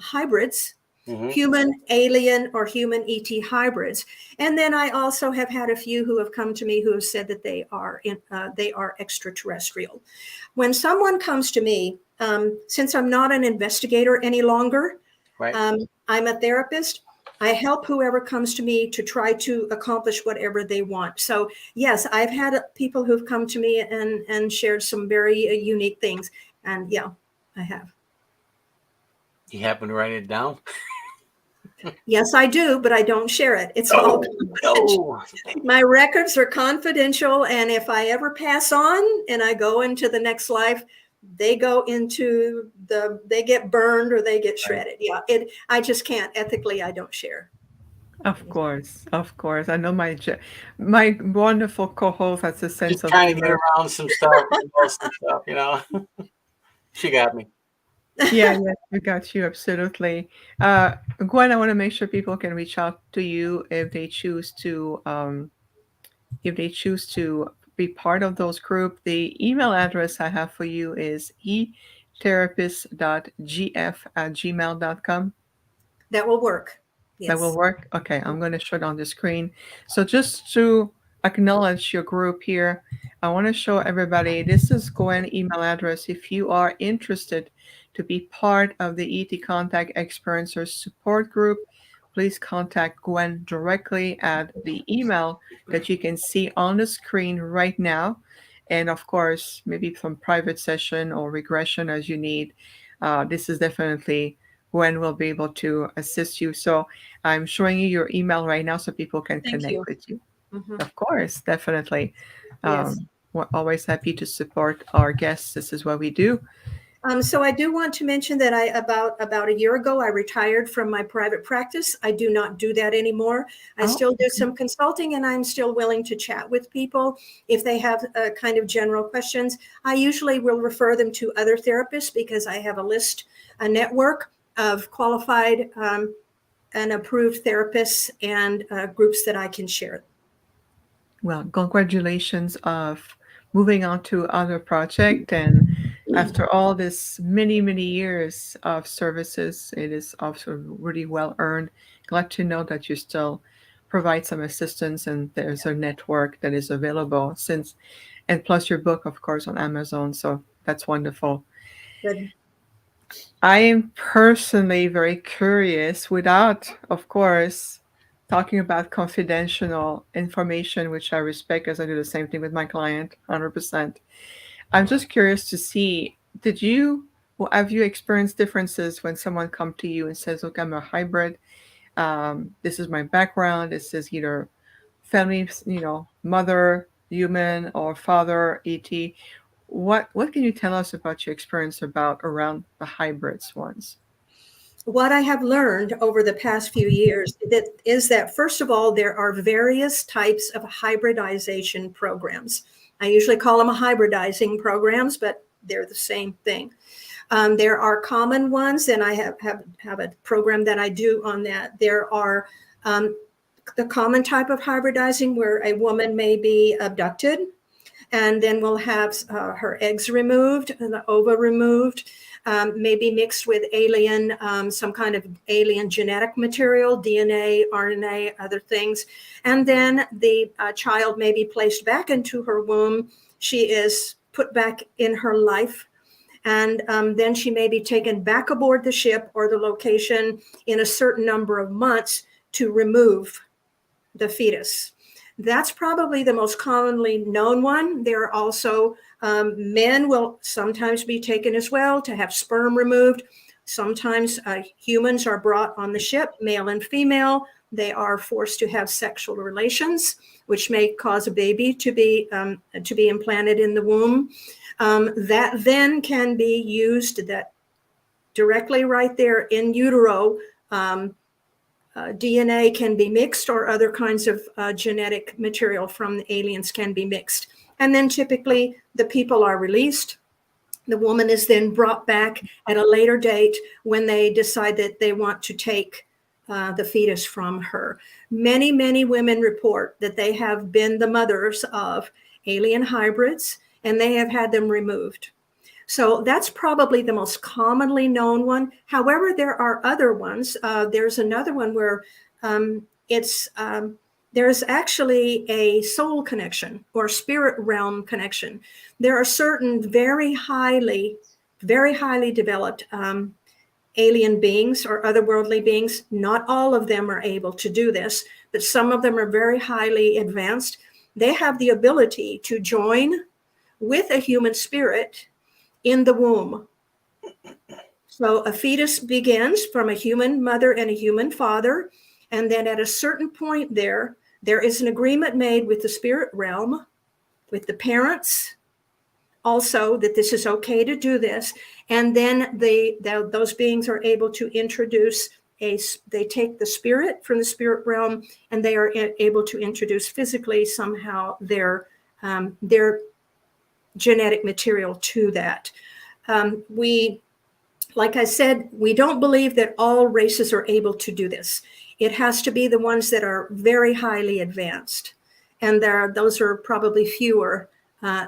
hybrids, human alien or human ET hybrids. And then I also have had a few who have come to me who have said that they are extraterrestrial. When someone comes to me, since I'm not an investigator any longer, Right. I'm a therapist. I help whoever comes to me to try to accomplish whatever they want. So yes, I've had people who've come to me and shared some very unique things. And yeah, I have. You happen to write it down? Yes, I do, but I don't share it. It's all confidential. My records are confidential, and if I ever pass on and I go into the next life, they get burned or they get shredded. Yeah, I just can't ethically. I don't share. Of course, of course. I know my wonderful co-host has a sense Just of trying to get humor. around some stuff, some stuff, She got me. Yeah, yeah, we got you absolutely. Gwen, I want to make sure people can reach out to you if they choose to be part of those group. The email address I have for you is etherapist.gf@gmail.com. That will work. That will Yes. work? Okay, I'm going to show it on the screen. So just to acknowledge your group here, I want to show everybody this is Gwen's email address. If you are interested to be part of the ET Contact Experiencers support group, please contact Gwen directly at the email that you can see on the screen right now. And of course, maybe some private session or regression as you need. This is definitely Gwen will be able to assist you. So I'm showing you your email right now so people can Thank connect you. with you. Mhm. Of course, definitely. Yes. We're always happy to support our guests. This is what we do. So I do want to mention that about a year ago I retired from my private practice. I do not do that anymore. I Oh, still do some consulting, and I'm still willing to chat with people if they have kind of general questions. I usually will refer them to other therapists because I have a network of qualified and approved therapists and groups that I can share. well, congratulations of moving on to other project. And after all this many years of services, it is also really well earned. Glad to know that you still provide some assistance and there's a network that is available since, and plus your book, of course, on Amazon. So that's wonderful. Good. I am personally very curious, without, of course, talking about confidential information, which I respect as I do the same thing with my client, 100%. I'm just curious to see, have you experienced differences when someone come to you and says, look, I'm a hybrid. This is my background. This is either family, mother, human, or father, ET. What can you tell us about your experience about around the hybrids ones? what I have learned over the past few years is that, first of all, there are various types of hybridization programs. I usually call them hybridizing programs, but they're the same thing. There are common ones, and I have a program that I do on that. There are the common type of hybridizing where a woman may be abducted, and then we'll have her eggs removed and the ova removed, maybe mixed with alien, some kind of alien genetic material, DNA, RNA, other things. And then the child may be placed back into her womb. She is put back in her life. And then she may be taken back aboard the ship or the location in a certain number of months to remove the fetus. That's probably the most commonly known one. There are also men will sometimes be taken as well to have sperm removed. Sometimes humans are brought on the ship, male and female. They are forced to have sexual relations, which may cause a baby to be implanted in the womb. That then can be used that directly right there in utero. DNA can be mixed, or other kinds of genetic material from the aliens can be mixed. And then typically the people are released. The woman is then brought back at a later date when they decide that they want to take the fetus from her. Many, many women report that they have been the mothers of alien hybrids, and they have had them removed. So that's probably the most commonly known one. However, there are other ones. There's another one where there's actually a soul connection or spirit realm connection. There are certain very highly developed alien beings or otherworldly beings. Not all of them are able to do this, but some of them are very highly advanced. They have the ability to join with a human spirit in the womb. So a fetus begins from a human mother and a human father, and then at a certain point there is an agreement made with the spirit realm, with the parents also, that this is okay to do this. And then those beings are able to introduce they take the spirit from the spirit realm, and they are able to introduce physically somehow their genetic material to that. Like I said, we don't believe that all races are able to do this. It has to be the ones that are very highly advanced. And those are probably fewer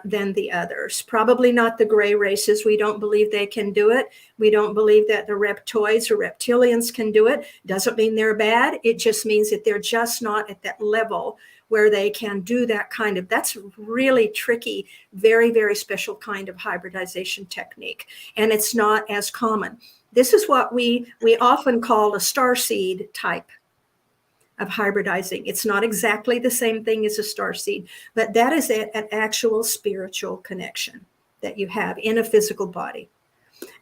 than the others. Probably not the gray races. We don't believe they can do it. We don't believe that the reptoids or reptilians can do it. Doesn't mean they're bad. It just means that they're just not at that level where they can do that kind of, that's really tricky, very, very special kind of hybridization technique. And it's not as common. This is what we often call a starseed type of hybridizing. It's not exactly the same thing as a starseed, but that is an actual spiritual connection that you have in a physical body.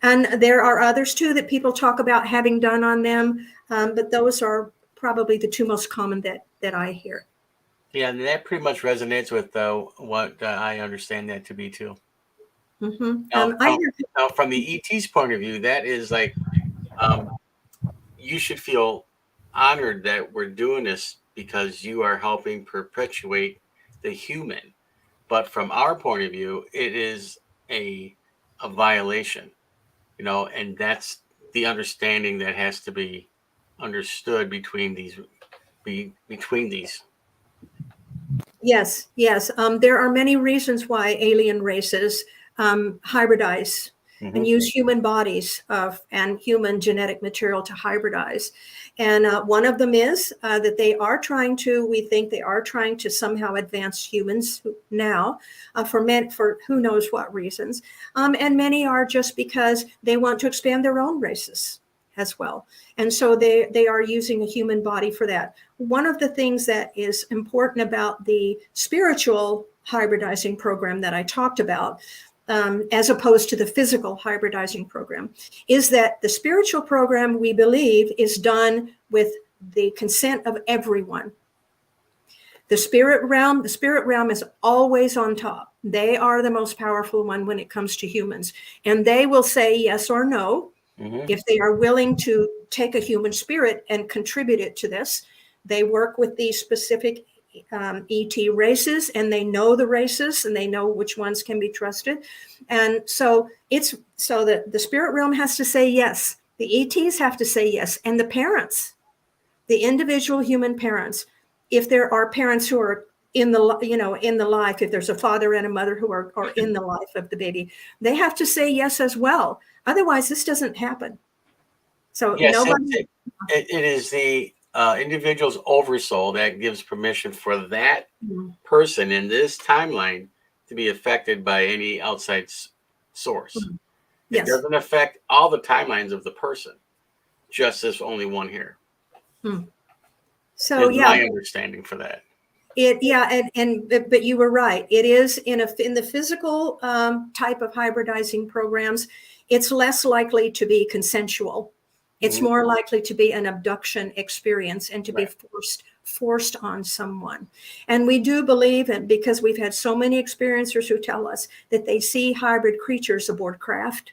And there are others too that people talk about having done on them, but those are probably the two most common that I hear. Yeah, and that pretty much resonates with what I understand that to be too. Mm-hmm. Now, from the ET's point of view, that is like, you should feel honored that we're doing this because you are helping perpetuate the human. But from our point of view, it is a violation, and that's the understanding that has to be understood between these. Yes. There are many reasons why alien races hybridize and use human bodies and human genetic material to hybridize. And one of them is that we think they are trying to somehow advance humans now for who knows what reasons. And many are just because they want to expand their own races as well. And so they are using a human body for that. One of the things that is important about the spiritual hybridizing program that I talked about, as opposed to the physical hybridizing program, is that the spiritual program, we believe, is done with the consent of everyone. The spirit realm is always on top. They are the most powerful one when it comes to humans. And they will say yes or no. If they are willing to take a human spirit and contribute it to this, they work with these specific ET races, and they know the races, and they know which ones can be trusted. And so the spirit realm has to say yes. The ETs have to say yes. And the parents, the individual human parents, if there are parents who are in the life, if there's a father and a mother who are in the life of the baby, they have to say yes as well. Otherwise, this doesn't happen. So Yes, nobody. it is the individual's oversoul that gives permission for that Mhm. person in this timeline to be affected by any outside source. It Yes. doesn't affect all the timelines of the person, just this only one here. So is yeah, my understanding for that. but you were right. It is in the physical type of hybridizing programs, it's less likely to be consensual. It's more likely to be an abduction experience and to be forced on someone. And we do believe it because we've had so many experiencers who tell us that they see hybrid creatures aboard craft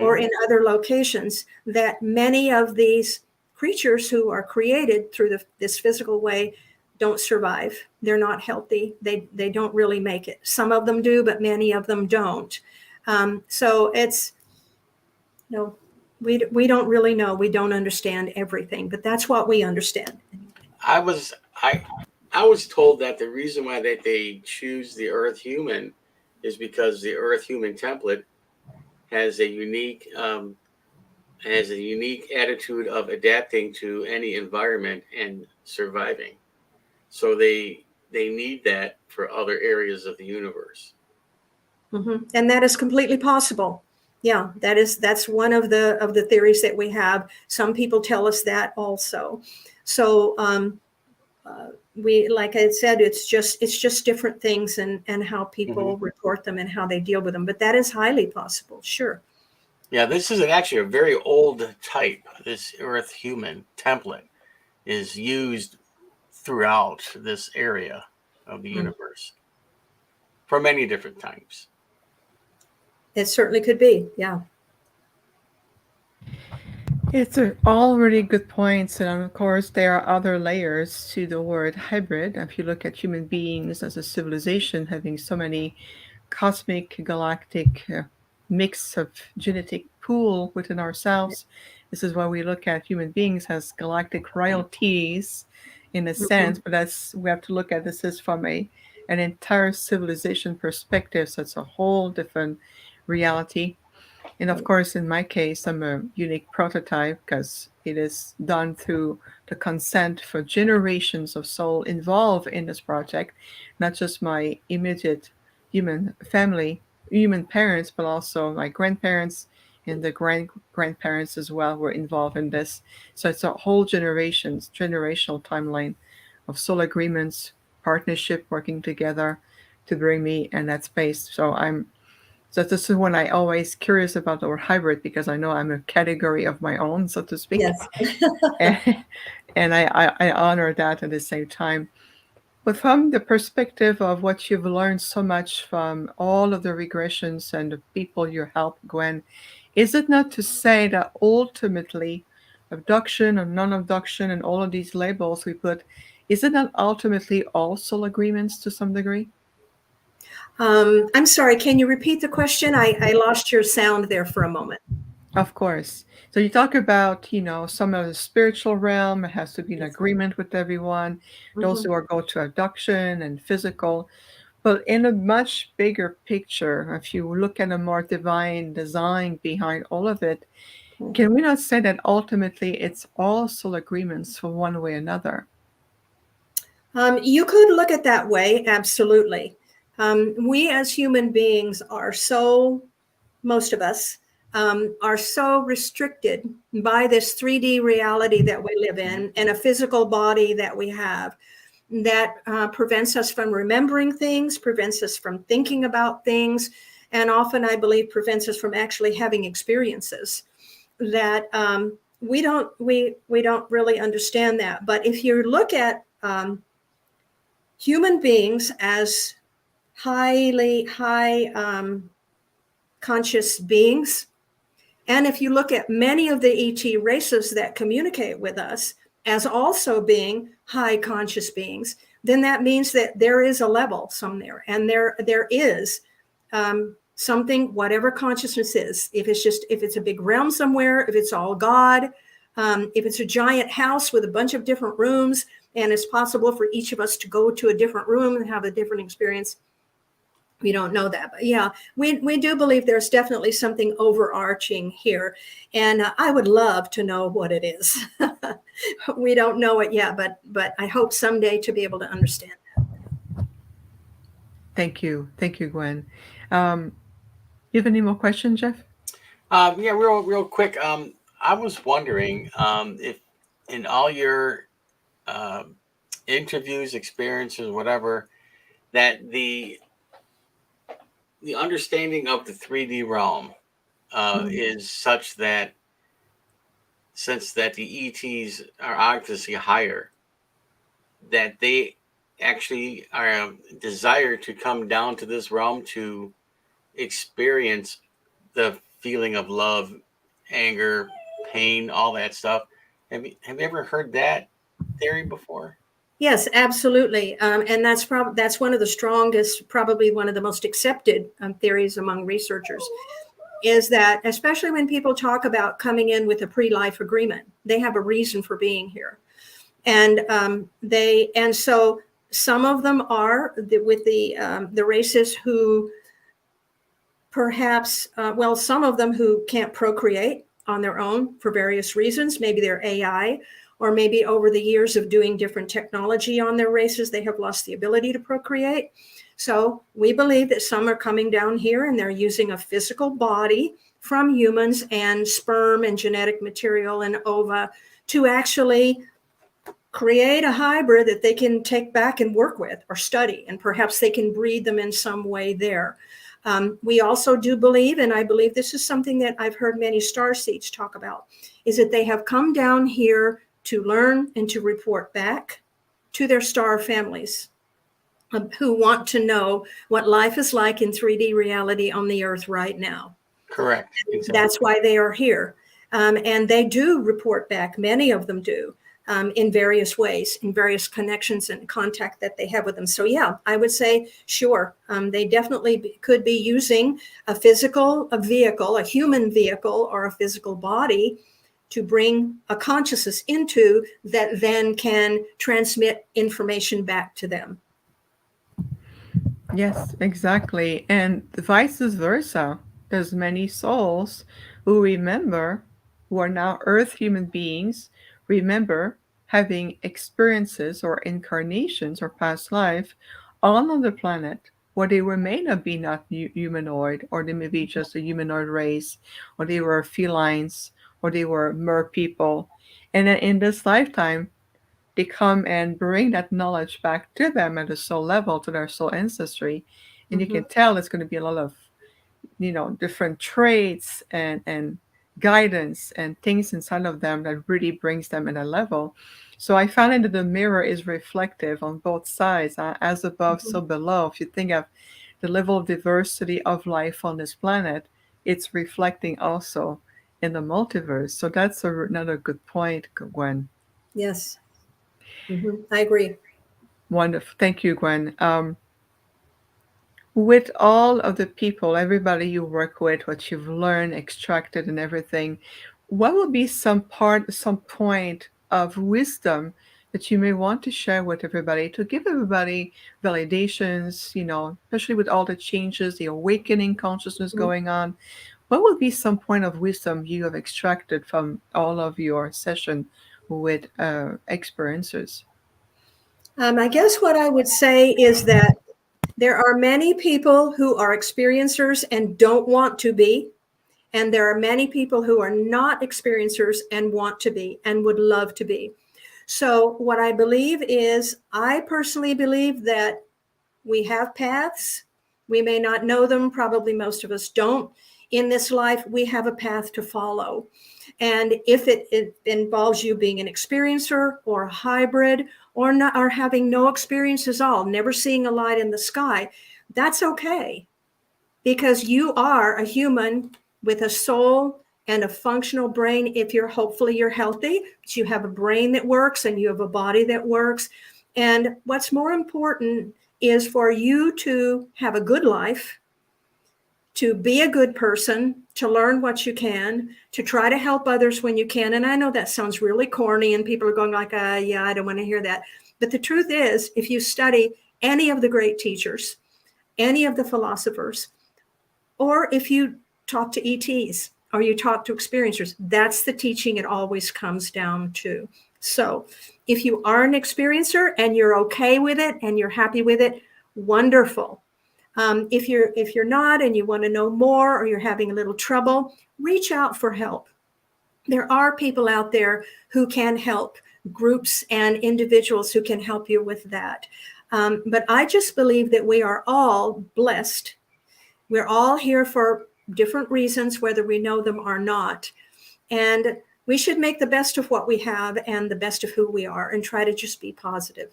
or in other locations, that many of these creatures who are created through this physical way don't survive. They're not healthy. They don't really make it. Some of them do, but many of them don't. So it's, we don't really know. We don't understand everything, but that's what we understand. I was told that the reason why they choose the Earth human is because the Earth human template has a unique attitude of adapting to any environment and surviving. So they need that for other areas of the universe. And that is completely possible. Yeah, that's one of the theories that we have. Some people tell us that also. So we, like I said, it's just different things and how people report them and how they deal with them. But that is highly possible. Sure. Yeah, this is actually a very old type. This Earth human template is used throughout this area of the universe for many different times. It certainly could be. Yeah. It's all really good points, and of course, there are other layers to the word hybrid. If you look at human beings as a civilization having so many cosmic, galactic mix of genetic pool within ourselves, this is why we look at human beings as galactic royalties, in a sense. But we have to look at this as from an entire civilization perspective. So it's a whole different reality. And of course, in my case, I'm a unique prototype because it is done through the consent for generations of soul involved in this project, not just my immediate human family, human parents, but also my grandparents and the grandparents as well were involved in this. So it's a whole generational timeline of soul agreements, partnership, working together to bring me in that space. So this is when I always curious about the word hybrid because I know I'm a category of my own, so to speak. Yes. and I honor that at the same time. But from the perspective of what you've learned so much from all of the regressions and the people you help, Gwen, is it not to say that ultimately abduction or non-abduction and all of these labels we put, is it not ultimately all soul agreements to some degree? I'm sorry. Can you repeat the question? I lost your sound there for a moment. Of course. So you talk about, some of the spiritual realm, it has to be in agreement with everyone, those who are go to abduction and physical. But in a much bigger picture, if you look at a more divine design behind all of it, can we not say that ultimately it's all soul agreements for one way or another? You could look at that way, absolutely. We as human beings are most of us are so restricted by this 3D reality that we live in and a physical body that we have that prevents us from remembering things, prevents us from thinking about things, and often, I believe, prevents us from actually having experiences that we don't really understand that. But if you look at human beings as high conscious beings, And if you look at many of the ET races that communicate with us as also being high conscious beings, then that means that there is a level somewhere, and there is something, whatever consciousness is. If it's a big realm somewhere, if it's all God, if it's a giant house with a bunch of different rooms, and it's possible for each of us to go to a different room and have a different experience. We don't know that, but yeah, we do believe there's definitely something overarching here, and I would love to know what it is. We don't know it yet, but I hope someday to be able to understand that. Thank you, Gwen. You have any more questions, Jeff? Yeah, real quick. I was wondering if in all your interviews, experiences, whatever, that the understanding of the 3D realm is such that since that the ETs are obviously higher, that they actually are desire to come down to this realm to experience the feeling of love, anger, pain, all that stuff. Have you ever heard that theory before? Yes, absolutely. And that's one of the strongest, probably one of the most accepted theories among researchers, is that especially when people talk about coming in with a pre-life agreement, they have a reason for being here. And so some of them are with the races who perhaps, some of them who can't procreate on their own for various reasons. Maybe they're AI, or maybe over the years of doing different technology on their races, they have lost the ability to procreate. So we believe that some are coming down here and they're using a physical body from humans and sperm and genetic material and ova to actually create a hybrid that they can take back and work with or study, and perhaps they can breed them in some way there. We also do believe, and I believe this is something that I've heard many starseeds talk about, is that they have come down here to learn and to report back to their star families who want to know what life is like in 3D reality on the Earth right now. Correct. Exactly. That's why they are here. And they do report back, many of them do, in various ways, in various connections and contact that they have with them. So yeah, I would say, sure, they definitely could be using a vehicle, a human vehicle, or a physical body to bring a consciousness into that then can transmit information back to them. Yes, exactly. And vice versa. There's many souls who remember, who are now Earth human beings, remember having experiences or incarnations or past life on the planet where they were may not be not humanoid, or they may be just a humanoid race, or they were felines, or they were mer people. And then in this lifetime, they come and bring that knowledge back to them at a soul level, to their soul ancestry. And you can tell it's going to be a lot of, different traits and guidance and things inside of them that really brings them at a level. So I found that the mirror is reflective on both sides, as above, so below. If you think of the level of diversity of life on this planet, it's reflecting also in the multiverse. So that's another good point, Gwen. Yes. I agree. Wonderful. Thank you, Gwen. With all of the people, everybody you work with, what you've learned, extracted, and everything, what would be some point of wisdom that you may want to share with everybody to give everybody validations, especially with all the changes, the awakening consciousness going on? What would be some point of wisdom you have extracted from all of your session with experiencers? I guess what I would say is that there are many people who are experiencers and don't want to be. And there are many people who are not experiencers and want to be and would love to be. So what I believe is, I personally believe that we have paths. We may not know them. Probably most of us don't. In this life, we have a path to follow. And if it involves you being an experiencer or a hybrid, or not, or having no experience at all, never seeing a light in the sky, that's okay. Because you are a human with a soul and a functional brain. If hopefully you're healthy, you have a brain that works and you have a body that works. And what's more important is for you to have a good life, to be a good person, to learn what you can, to try to help others when you can. And I know that sounds really corny and people are going like, yeah, I don't want to hear that. But the truth is, if you study any of the great teachers, any of the philosophers, or if you talk to ETs or you talk to experiencers, that's the teaching it always comes down to. So if you are an experiencer and you're okay with it and you're happy with it, wonderful. If you're not and you want to know more or you're having a little trouble, reach out for help. There are people out there who can help, groups and individuals who can help you with that. But I just believe that we are all blessed. We're all here for different reasons, whether we know them or not. And we should make the best of what we have and the best of who we are and try to just be positive.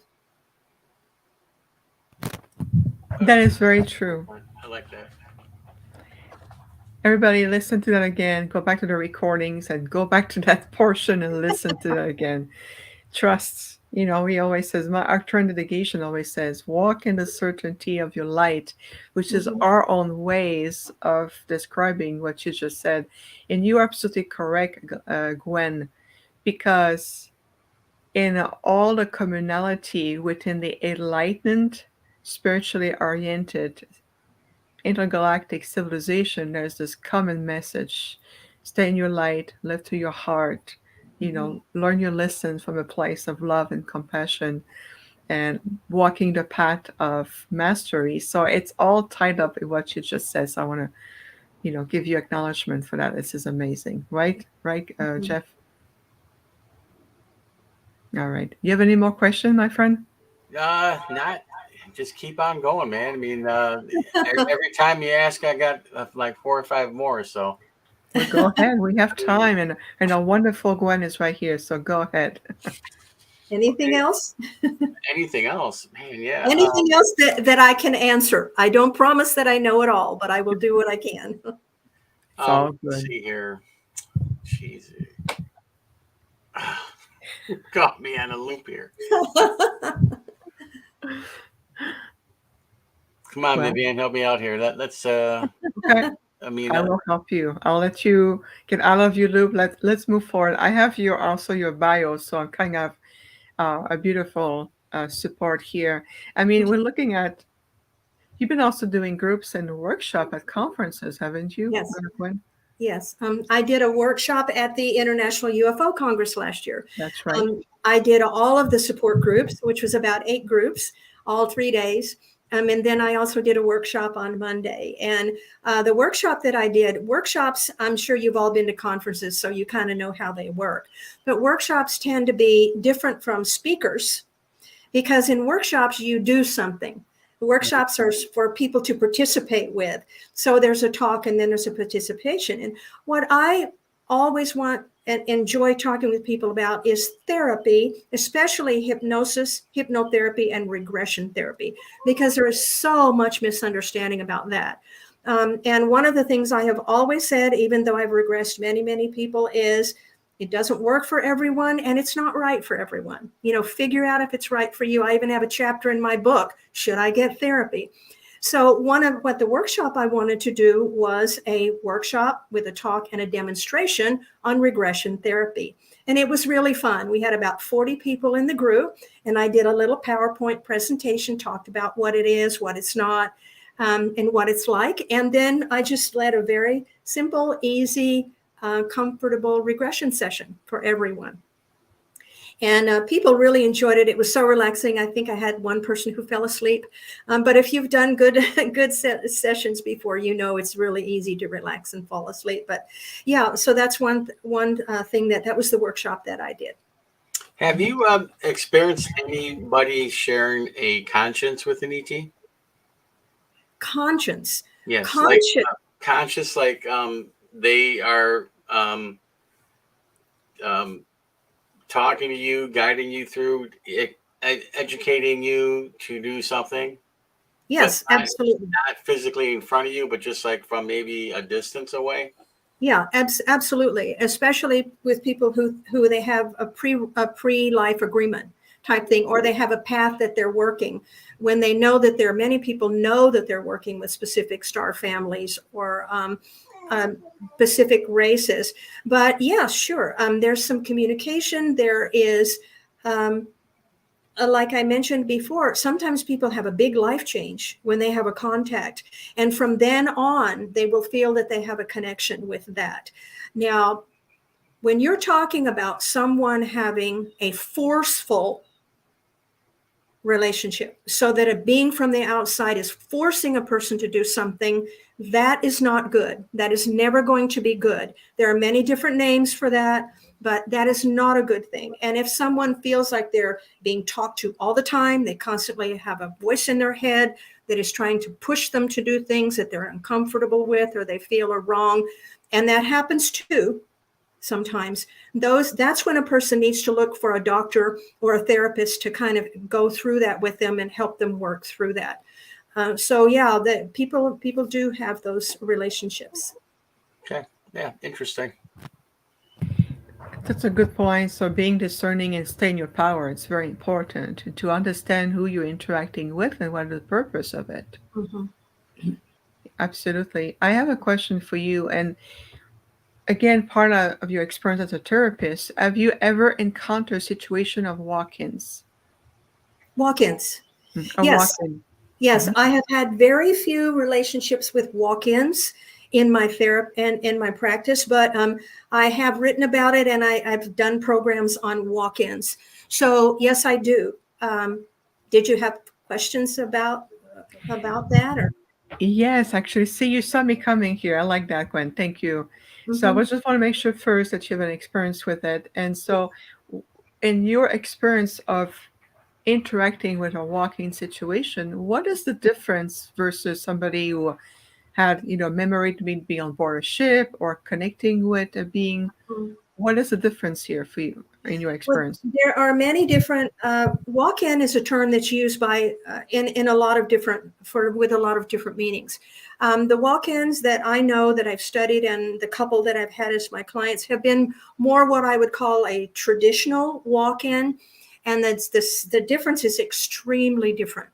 That is very true. I like that. Everybody listen to that again. Go back to the recordings and go back to that portion and listen to that again. Trust. He always says, my Arcturus negation always says, walk in the certainty of your light, which is our own ways of describing what you just said. And you're absolutely correct, Gwen, because in all the communality within the enlightened, spiritually oriented, intergalactic civilization, there's this common message: stay in your light, live to your heart, learn your lessons from a place of love and compassion, and walking the path of mastery. So it's all tied up in what you just said. So I want to give you acknowledgement for that. This is amazing. Right, Jeff? All right, you have any more questions, my friend? Not. Just keep on going, man. I mean, every time you ask, I got like 4 or 5 more. So well, go ahead. We have time, and our wonderful Gwen is right here. So go ahead. Anything else? Anything else, man? Yeah. Anything else that I can answer? I don't promise that I know it all, but I will do what I can. It's all good. Let's see here. Jeez. Got me on a loop here. Come on, Viviane, help me out here. Let's okay. I mean, I will help you. I'll let you get out of your loop. Let's move forward. I have your bio, so I'm kind of a beautiful support here. I mean, we're looking at. You've been also doing groups and workshop at conferences, haven't you? Yes. Gwen? Yes. I did a workshop at the International UFO Congress last year. That's right. I did all of the support groups, which was about 8 groups, all 3 days. And then I also did a workshop on Monday. And the workshop that I did, workshops, I'm sure you've all been to conferences, so you kind of know how they work. But workshops tend to be different from speakers because in workshops, you do something. Workshops are for people to participate with. So there's a talk and then there's a participation. And what I always want and enjoy talking with people about is therapy, especially hypnosis, hypnotherapy, and regression therapy, because there is so much misunderstanding about that. And one of the things I have always said, even though I've regressed many, many people, is it doesn't work for everyone and it's not right for everyone. Figure out if it's right for you. I even have a chapter in my book, Should I Get Therapy? So one of what the workshop I wanted to do was a workshop with a talk and a demonstration on regression therapy. And it was really fun. We had about 40 people in the group, and I did a little PowerPoint presentation, talked about what it is, what it's not, and what it's like. And then I just led a very simple, easy, comfortable regression session for everyone. And people really enjoyed it. It was so relaxing. I think I had one person who fell asleep. But if you've done good sessions before, it's really easy to relax and fall asleep. But yeah, so that's one thing that was the workshop that I did. Have you experienced anybody sharing a conscience with an ET? Conscience. Yes, conscience. Like conscious, like they are talking to you, guiding you through, educating you to do something. Yes, absolutely. Not physically in front of you, but just like from maybe a distance away. Yeah, absolutely. Especially with people who they have a pre-life agreement type thing, or they have a path that they're working. When they know that many people know that they're working with specific star families or specific races. But yeah, sure. There's some communication. There is. Like I mentioned before, sometimes people have a big life change when they have a contact. And from then on, they will feel that they have a connection with that. Now, when you're talking about someone having a forceful relationship, so that a being from the outside is forcing a person to do something, that is not good. That is never going to be good. There are many different names for that, but that is not a good thing. And if someone feels like they're being talked to all the time, they constantly have a voice in their head that is trying to push them to do things that they're uncomfortable with or they feel are wrong, and that happens too sometimes, that's when a person needs to look for a doctor or a therapist to kind of go through that with them and help them work through that. So yeah, that people do have those relationships. Okay. Yeah. Interesting. That's a good point. So being discerning and stay in your power, it's very important to understand who you're interacting with and what is the purpose of it. Mhm. Absolutely. I have a question for you. And again, part of your experience as a therapist, have you ever encountered a situation of walk-ins? Walk-ins. A Yes. walk-in. Yes, Mhm. I have had very few relationships with walk-ins in my therapy and in my practice, but I have written about it and I've done programs on walk-ins. So yes, I do. Did you have questions about that or? Yes, actually. See, you saw me coming here. I like that, Gwen. Thank you. So I Mhm. was just want to make sure first that you have an experience with it. And so, in your experience of interacting with a walking situation, what is the difference versus somebody who had, memory to be on board a ship or connecting with a being? Mhm. What is the difference here for you in your Well, experience? there are many different. Walk-in is a term that's used by in a lot of different with a lot of different meanings. The walk-ins that I know that I've studied and the couple that I've had as my clients have been more what I would call a traditional walk-in, and that's this. The difference is extremely different.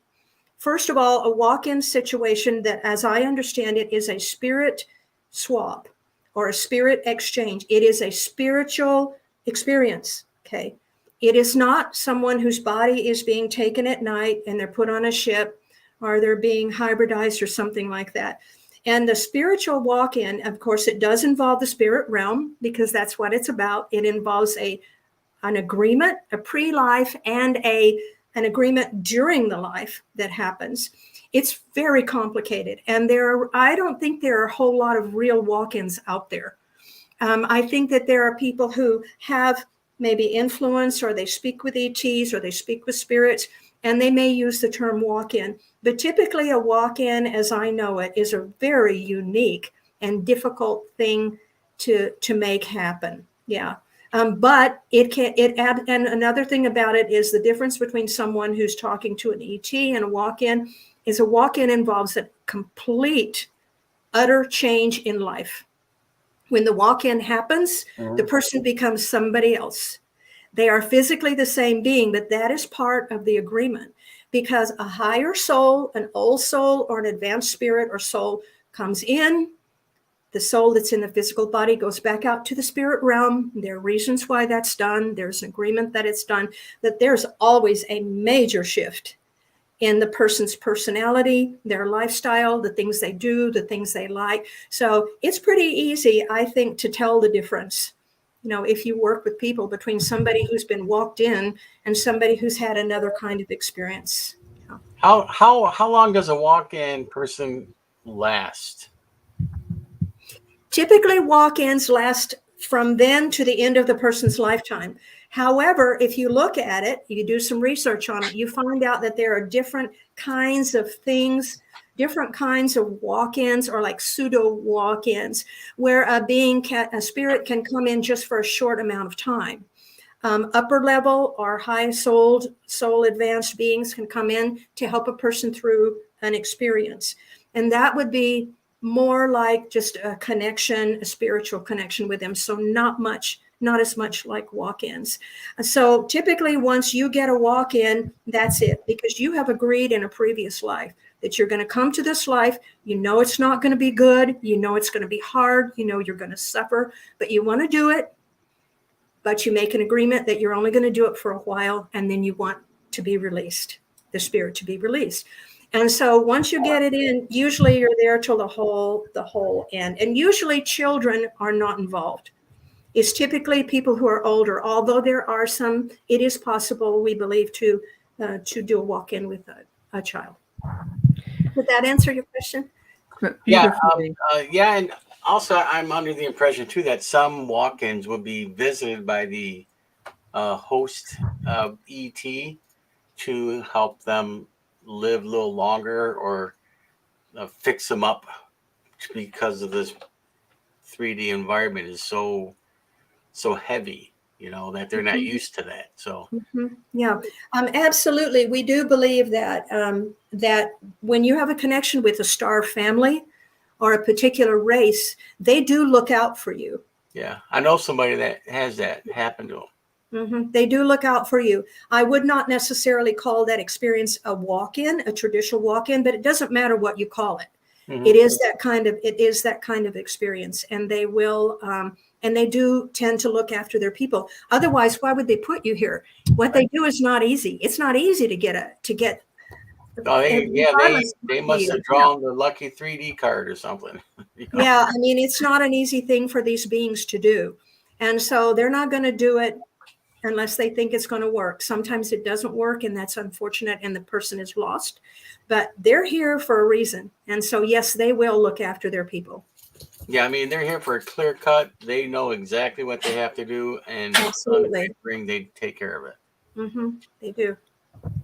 First of all, a walk-in situation that, as I understand it, is a spirit swap or a spirit exchange. It is a spiritual experience. Okay. It is not someone whose body is being taken at night and they're put on a ship or they're being hybridized or something like that. And the spiritual walk-in, of course, it does involve the spirit realm because that's what it's about. It involves an agreement, a pre-life, and an agreement during the life that happens. It's very complicated, and I don't think there are a whole lot of real walk-ins out there. I think that there are people who have maybe influence, or they speak with ETs, or they speak with spirits, and they may use the term walk-in. But typically, a walk-in, as I know it, is a very unique and difficult thing to make happen. Yeah. But and another thing about it is the difference between someone who's talking to an ET and a walk-in is a walk-in involves a complete, utter change in life. When the walk-in happens, the Mhm. person becomes somebody else. They are physically the same being, but that is part of the agreement because a higher soul, an old soul, or an advanced spirit or soul comes in. The soul that's in the physical body goes back out to the spirit realm. There are reasons why that's done. There's an agreement that it's done, that there's always a major shift in the person's personality, their lifestyle, the things they do, the things they like. So it's pretty easy, I think, to tell the difference. If you work with people between somebody who's been walked in and somebody who's had another kind of experience. How long does a walk-in person last? Typically, walk-ins last from then to the end of the person's lifetime. However, if you look at it, you do some research on it, you find out that there are different kinds of things, different kinds of walk-ins or like pseudo walk-ins, where a spirit can come in just for a short amount of time. Upper level or high soul advanced beings can come in to help a person through an experience. And that would be more like just a connection, a spiritual connection with them. So not as much like walk-ins. So typically once you get a walk-in, that's it, because you have agreed in a previous life that you're going to come to this life. You know it's not going to be good. You know it's going to be hard. You know you're going to suffer, but you want to do it. But you make an agreement that you're only going to do it for a while, and then you want to be released, the spirit to be released. And so once you get it in, usually you're there till the whole end. And usually children are not involved. It's typically people who are older, although there are some, it is possible, we believe, to do a walk-in with a child. Did that answer your question? Beautifully. Yeah, and also I'm under the impression too that some walk-ins will be visited by the host ET to help them live a little longer or fix them up because of this 3D environment is so heavy, that they're not used to that. So yeah, absolutely. We do believe that that when you have a connection with a star family or a particular race, they do look out for you. yeah, I know somebody that has that happen to them. They do look out for you. I would not necessarily call that experience a walk-in, a traditional walk-in, but it doesn't matter what you call it. It is that kind of experience, and they will, and they do tend to look after their people. Otherwise, why would they put you here? What they do is not easy. It's not easy to get. Oh, they must have drawn the lucky 3D card or something. Yeah, I mean, it's not an easy thing for these beings to do, and so they're not going to do it unless they think it's going to work. Sometimes it doesn't work, and that's unfortunate, and the person is lost. But they're here for a reason. And so, yes, they will look after their people. Yeah, I mean, they're here for a clear cut. They know exactly what they have to do, and absolutely, they take care of it. They do.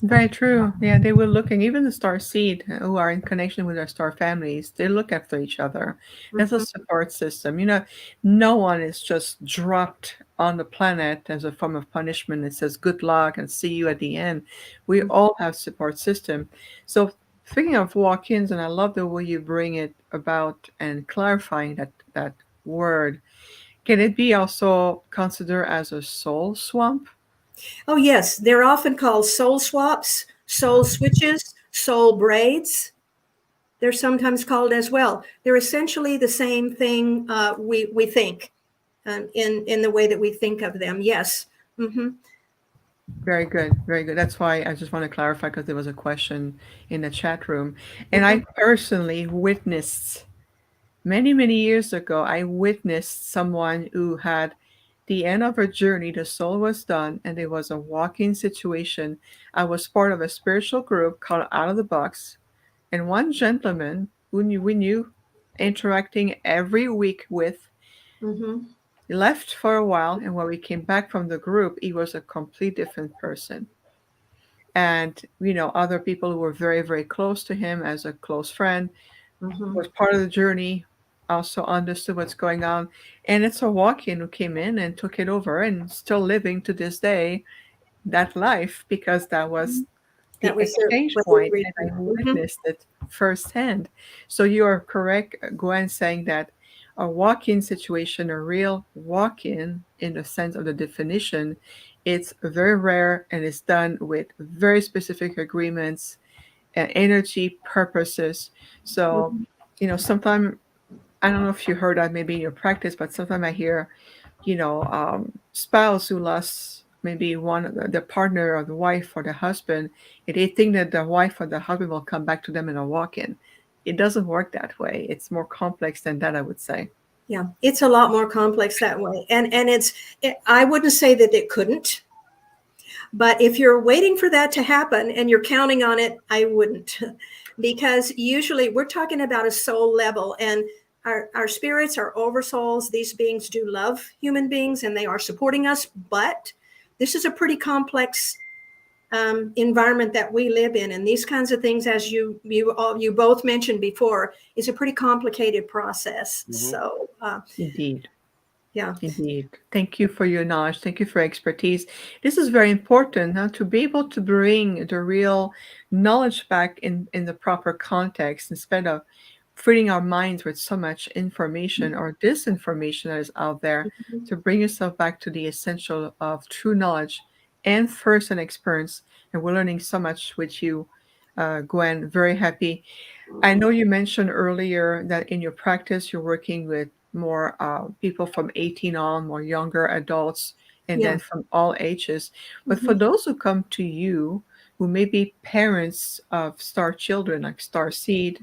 Very true. Yeah, they will look, and even the star seed who are in connection with their star families, they look after each other. That's a support system. No one is just dropped on the planet as a form of punishment. It says good luck and see you at the end. We all have support system. So speaking of walk-ins, and I love the way you bring it about and clarifying that word. Can it be also considered as a soul swamp? Oh, yes. They're often called soul swaps, soul switches, soul braids. They're sometimes called as well. They're essentially the same thing we think in the way that we think of them. Yes. Very good. Very good. That's why I just want to clarify because there was a question in the chat room. And I personally witnessed many, many years ago, I witnessed someone who had the end of her journey, the soul was done, and it was a walk-in situation. I was part of a spiritual group called Out of the Box, and one gentleman who we knew interacting every week with left for a while, and when we came back from the group, he was a complete different person. And other people who were very, very close to him as a close friend was part of the journey, also understood what's going on. And it's a walk-in who came in and took it over and still living to this day that life because that was the exchange point, and I witnessed it firsthand. So you are correct, Gwen, saying that a walk-in situation, a real walk-in in the sense of the definition, it's very rare and it's done with very specific agreements and energy purposes. So, sometimes I don't know if you heard that maybe in your practice, but sometimes I hear, spouse who lost maybe the partner or the wife or the husband, and they think that the wife or the husband will come back to them in a walk-in. It doesn't work that way. It's more complex than that, I would say. Yeah, it's a lot more complex that way. And I wouldn't say that it couldn't. But if you're waiting for that to happen and you're counting on it, I wouldn't. Because usually we're talking about a soul level, and our spirits, our oversouls, these beings do love human beings and they are supporting us. But this is a pretty complex environment that we live in. And these kinds of things, as you both mentioned before, is a pretty complicated process. So Indeed. Yeah. Indeed. Thank you for your knowledge. Thank you for expertise. This is very important to be able to bring the real knowledge back in the proper context instead of filling our minds with so much information or disinformation that is out there, to bring yourself back to the essential of true knowledge and first-hand experience. And we're learning so much with you, Gwen. Very happy. I know you mentioned earlier that in your practice, you're working with more people from 18 on, more younger adults, and Yeah. then from all ages. But for Mhm. those who come to you, who may be parents of star children, like star seed,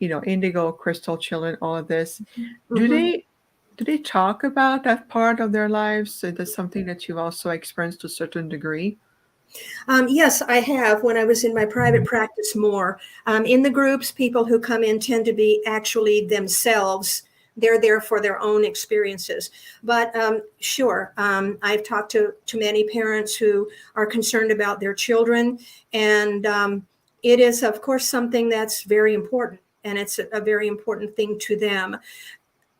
indigo, crystal children, all of this, do Mhm. they talk about that part of their lives? Is that something that you've also experienced to a certain degree? Yes, I have when I was in my private practice more. In the groups, people who come in tend to be actually themselves. They're there for their own experiences. But sure, I've talked to many parents who are concerned about their children. And it is, of course, something that's very important. And it's a very important thing to them.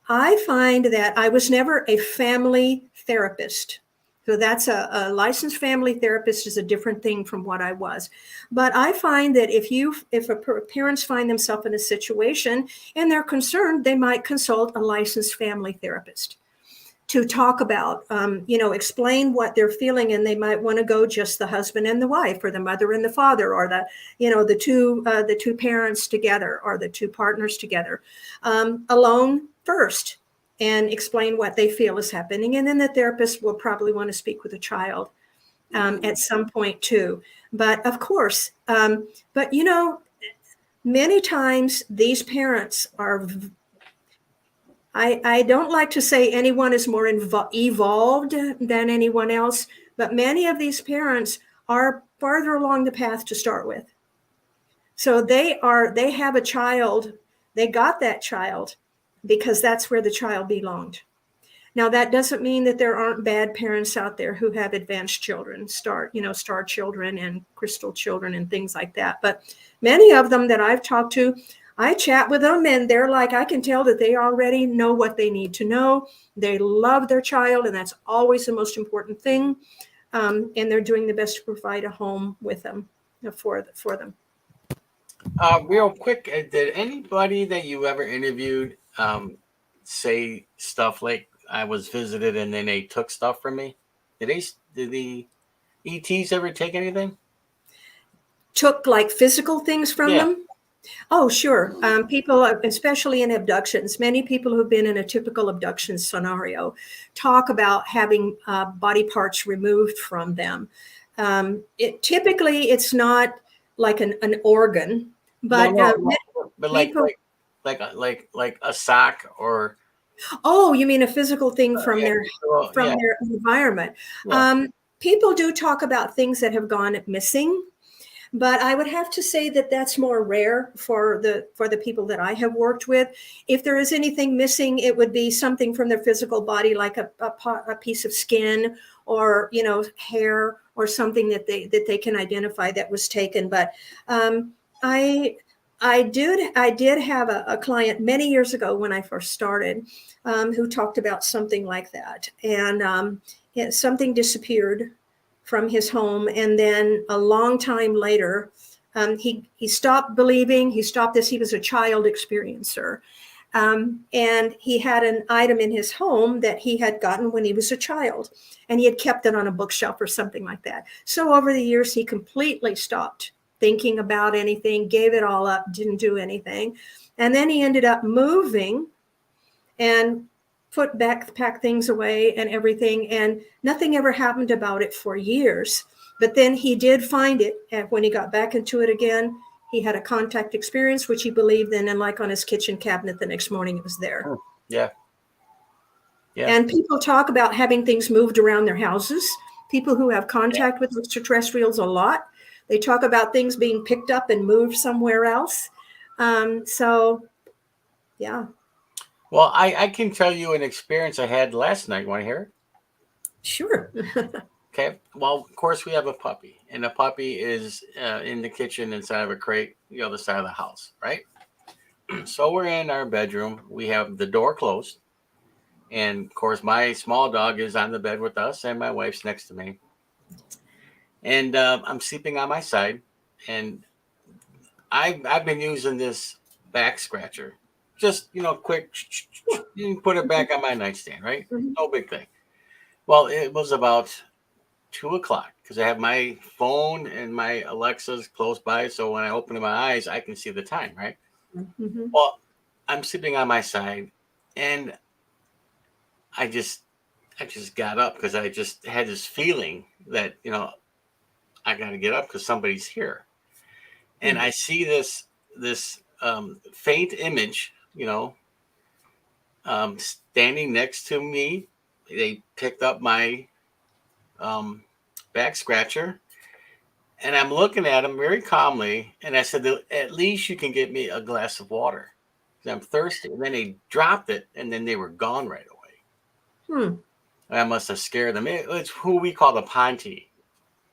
I find that I was never a family therapist. So that's a licensed family therapist is a different thing from what I was. But I find that parents find themselves in a situation and they're concerned, they might consult a licensed family therapist to talk about, explain what they're feeling, and they might want to go just the husband and the wife, or the mother and the father, or the two parents together, or the two partners together, alone first, and explain what they feel is happening, and then the therapist will probably want to speak with the child at some point too. But of course, but many times these parents are I don't like to say anyone is more evolved than anyone else, but many of these parents are farther along the path to start with. So they have a child, they got that child because that's where the child belonged. Now that doesn't mean that there aren't bad parents out there who have advanced children, star children and crystal children and things like that. But many of them that I've talked to, I chat with them and they're like, I can tell that they already know what they need to know. They love their child, and that's always the most important thing. And they're doing the best to provide a home with them for them. Real quick, did anybody that you ever interviewed say stuff like I was visited and then they took stuff from me? Did the ETs ever take anything? Took like physical things from Yeah. them. Oh, sure. People, especially in abductions, many people who've been in a typical abduction scenario talk about having body parts removed from them. Typically, it's not like an organ, No, but no, no. But people. like a sock or Oh, you mean a physical thing yeah, from yeah, their environment? yeah. People do talk about things that have gone missing. But I would have to say that that's more rare for the people that I have worked with. If there is anything missing, it would be something from their physical body, like a piece of skin, or hair, or something that they can identify that was taken. But I I did have a client many years ago when I first started, who talked about something like that, and something disappeared from his home, and then a long time later, he stopped believing. He stopped this. He was a child experiencer, and he had an item in his home that he had gotten when he was a child, and he had kept it on a bookshelf or something like that. So over the years, he completely stopped thinking about anything, gave it all up, didn't do anything. And then he ended up moving and pack things away and everything. And nothing ever happened about it for years. But then he did find it. And when he got back into it again, he had a contact experience, which he believed in. And like on his kitchen cabinet the next morning, it was there. Yeah. Yeah. And people talk about having things moved around their houses. People who have contact with extraterrestrials a lot, they talk about things being picked up and moved somewhere else. So, yeah. Well, I can tell you an experience I had last night. Want to hear it? Sure. Okay. Well, of course, we have a puppy, and the puppy is in the kitchen inside of a crate, the other side of the house, right? So we're in our bedroom. We have the door closed. And of course, my small dog is on the bed with us, and my wife's next to me. And I'm sleeping on my side. And I've been using this back scratcher just quick, you can put it back on my nightstand, right? Mhm. No big thing. Well, it was about 2 o'clock because I have my phone and my Alexa's close by, so when I open my eyes, I can see the time, right? Mhm. Well, I'm sleeping on my side, and I just got up because I just had this feeling that I got to get up because somebody's here, and I see this faint image, standing next to me. They picked up my um, back scratcher, and I'm looking at him very calmly, and I said, "At least you can get me a glass of water, because I'm thirsty." And then they dropped it, and then they were gone right away. Hmm. I must have scared them. It's who we call the Ponte,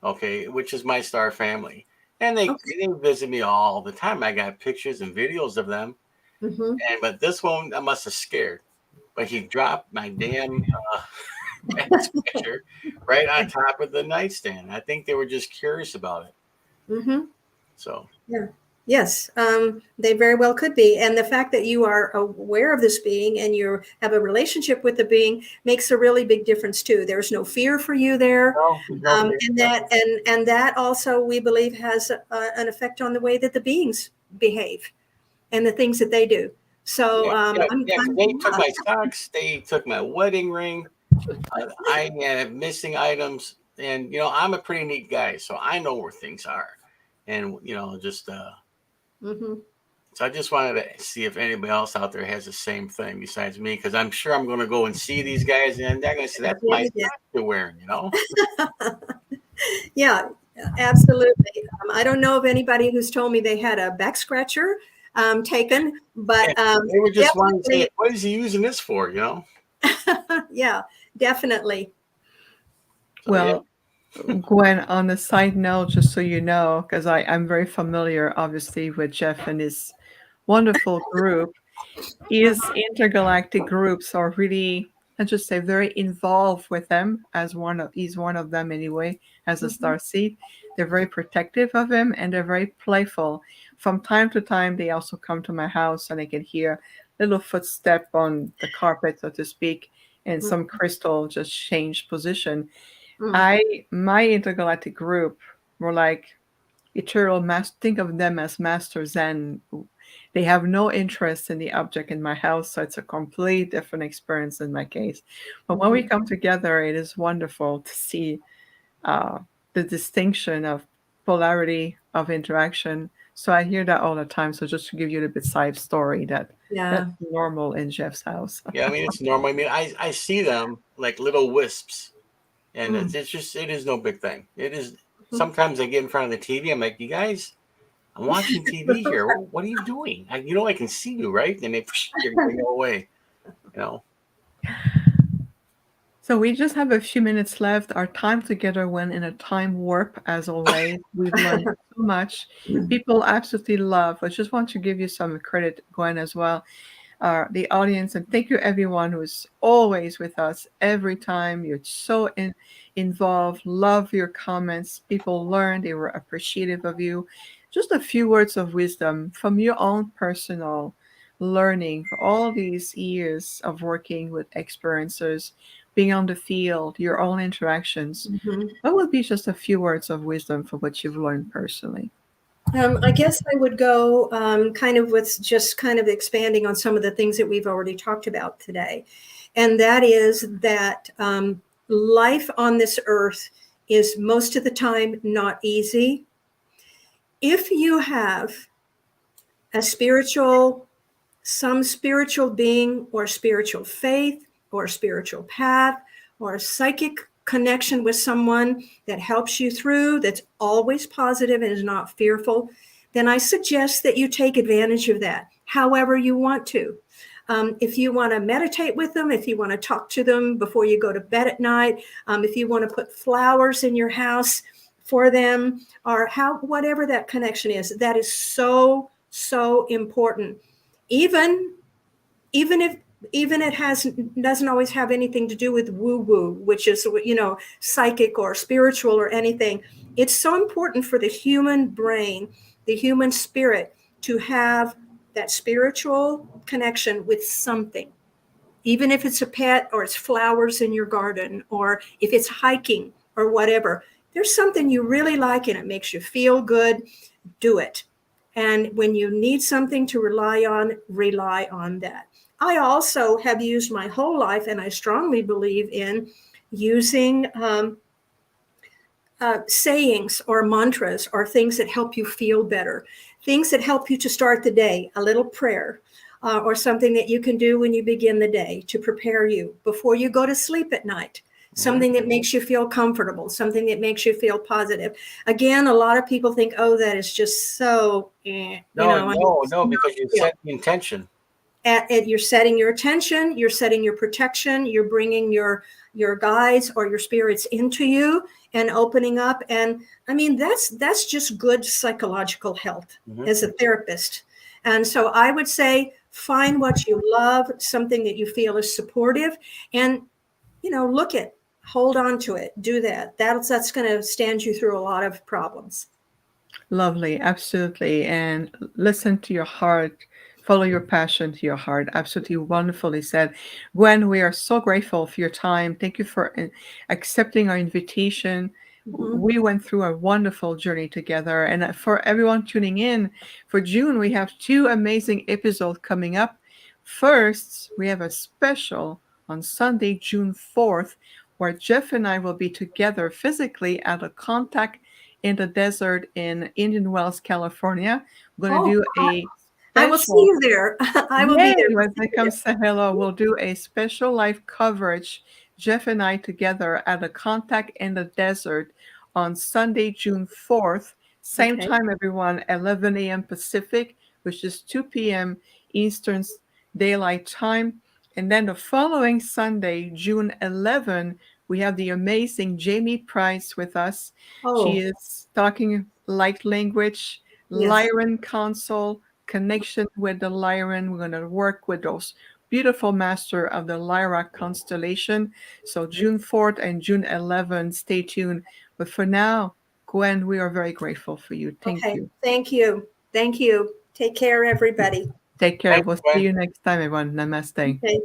okay, which is my star family. And Okay. they visit me all the time. I got pictures and videos of them. Mhm. And but this one I must have scared. But he dropped my damn back scratcher right on top of the nightstand. I think they were just curious about it. Mhm. So Yeah. Yes, they very well could be. And the fact that you are aware of this being and you have a relationship with the being makes a really big difference too. There's no fear for you there, no, no fear. and that also we believe has an effect on the way that the beings behave and the things that they do. So Yeah, yeah, I'm yeah. Because they took yeah. my socks, they took my wedding ring. I have missing items, and I'm a pretty neat guy, so I know where things are, and just Mhm. so I just wanted to see if anybody else out there has the same thing besides me, because I'm sure I'm going to go and see these guys, and they're going to say that's my Yeah, sock you're wearing. yeah, absolutely. I don't know of anybody who's told me they had a back scratcher taken, but And they were just wanting to say, definitely, what is he using this for? yeah, definitely. So yeah, Well, Gwen, on a side note, just so you know, because I'm very familiar, obviously, with Jeff and his wonderful group, his intergalactic groups are really, let's just say, very involved with them as he's one of them anyway, as a Mhm, star seed. They're very protective of him and they're very playful. From time to time, they also come to my house and I can hear little footstep on the carpet, so to speak, and mhm, some crystal just change position. mhm. My intergalactic group were like eternal think of them as master zen. They have no interest in the object in my house, so it's a complete different experience in my case. But when we Mhm. come together, it is wonderful to see uh, the distinction of polarity of interaction. So I hear that all the time. So just to give you a bit side story, that's Yeah. normal in Jeff's house. yeah. I mean, it's normal. I mean, I see them like little wisps, and Mm. it is no big thing. It is. Mhm. Sometimes I get in front of the TV. I'm like, you guys, I'm watching TV here. What are you doing? I can see you, right? And they go away. You know. So we just have a few minutes left. Our time together went in a time warp, as always. We've learned so much. People absolutely love. I just want to give you some credit, Gwen, as well. The audience, and thank you everyone who's always with us every time. You're so involved. Love your comments. People learned. They were appreciative of you. Just a few words of wisdom from your own personal learning for all these years of working with experiencers, being on the field, your own interactions. Mhm. What would be just a few words of wisdom for what you've learned personally? I guess I would go kind of with just kind of expanding on some of the things that we've already talked about today. And that is that life on this earth is most of the time not easy. If you have a some spiritual being or spiritual faith or spiritual path or a psychic connection with someone that helps you through, that's always positive and is not fearful, then I suggest that you take advantage of that however you want to. If you want to meditate with them, if you want to talk to them before you go to bed at night, if you want to put flowers in your house for them, or whatever that connection is, that is so important. Even even if even it has doesn't always have anything to do with woo woo, which is psychic or spiritual or anything. It's so important for the human brain, the human spirit, to have that spiritual connection with something, even if it's a pet or it's flowers in your garden or if it's hiking or whatever. There's something you really like and it makes you feel good, do it. And when you need something to rely on that. I also have used my whole life, and I strongly believe in using sayings or mantras or things that help you feel better, things that help you to start the day, a little prayer. Or something that you can do when you begin the day to prepare you before you go to sleep at night. Something that makes you feel comfortable, something that makes you feel positive. Again, a lot of people think, oh, that is just so, No, because you set the intention. You're setting your attention, you're setting your protection, you're bringing your guides or your spirits into you and opening up. And I mean, that's just good psychological health as a therapist. And so I would say, find what you love, something that you feel is supportive, and hold on to it. Do that. That's going to stand you through a lot of problems. Lovely, absolutely. And listen to your heart, follow your passion to your heart. Absolutely wonderfully said. Gwen, we are so grateful for your time. Thank you for accepting our invitation. We went through a wonderful journey together. And for everyone tuning in, for June, we have two amazing episodes coming up. First, we have a special on Sunday, June 4th, where Jeff and I will be together physically at a contact in the desert in Indian Wells, California. We're going to do a I will see special. you there. I will Yay, be there. when they come say hello, we'll do a special live coverage, Jeff and I together at a contact in the desert on Sunday, June 4th. Same Okay. time, everyone, 11 a.m. Pacific, which is 2 p.m. Eastern Daylight Time. And then the following Sunday, June 11, we have the amazing Jamie Price with us. She Oh, is talking light language, yes. Lyran Console, connection with the Lyran. We're going to work with those beautiful master of the Lyra constellation. So June 4th and June 11th, stay tuned. But for now, Gwen, we are very grateful for you. Thank Okay. you. Thank you. Thank you. Take care, everybody. Take care. Thanks, We'll see Gwen. you next time, everyone. Namaste. Okay.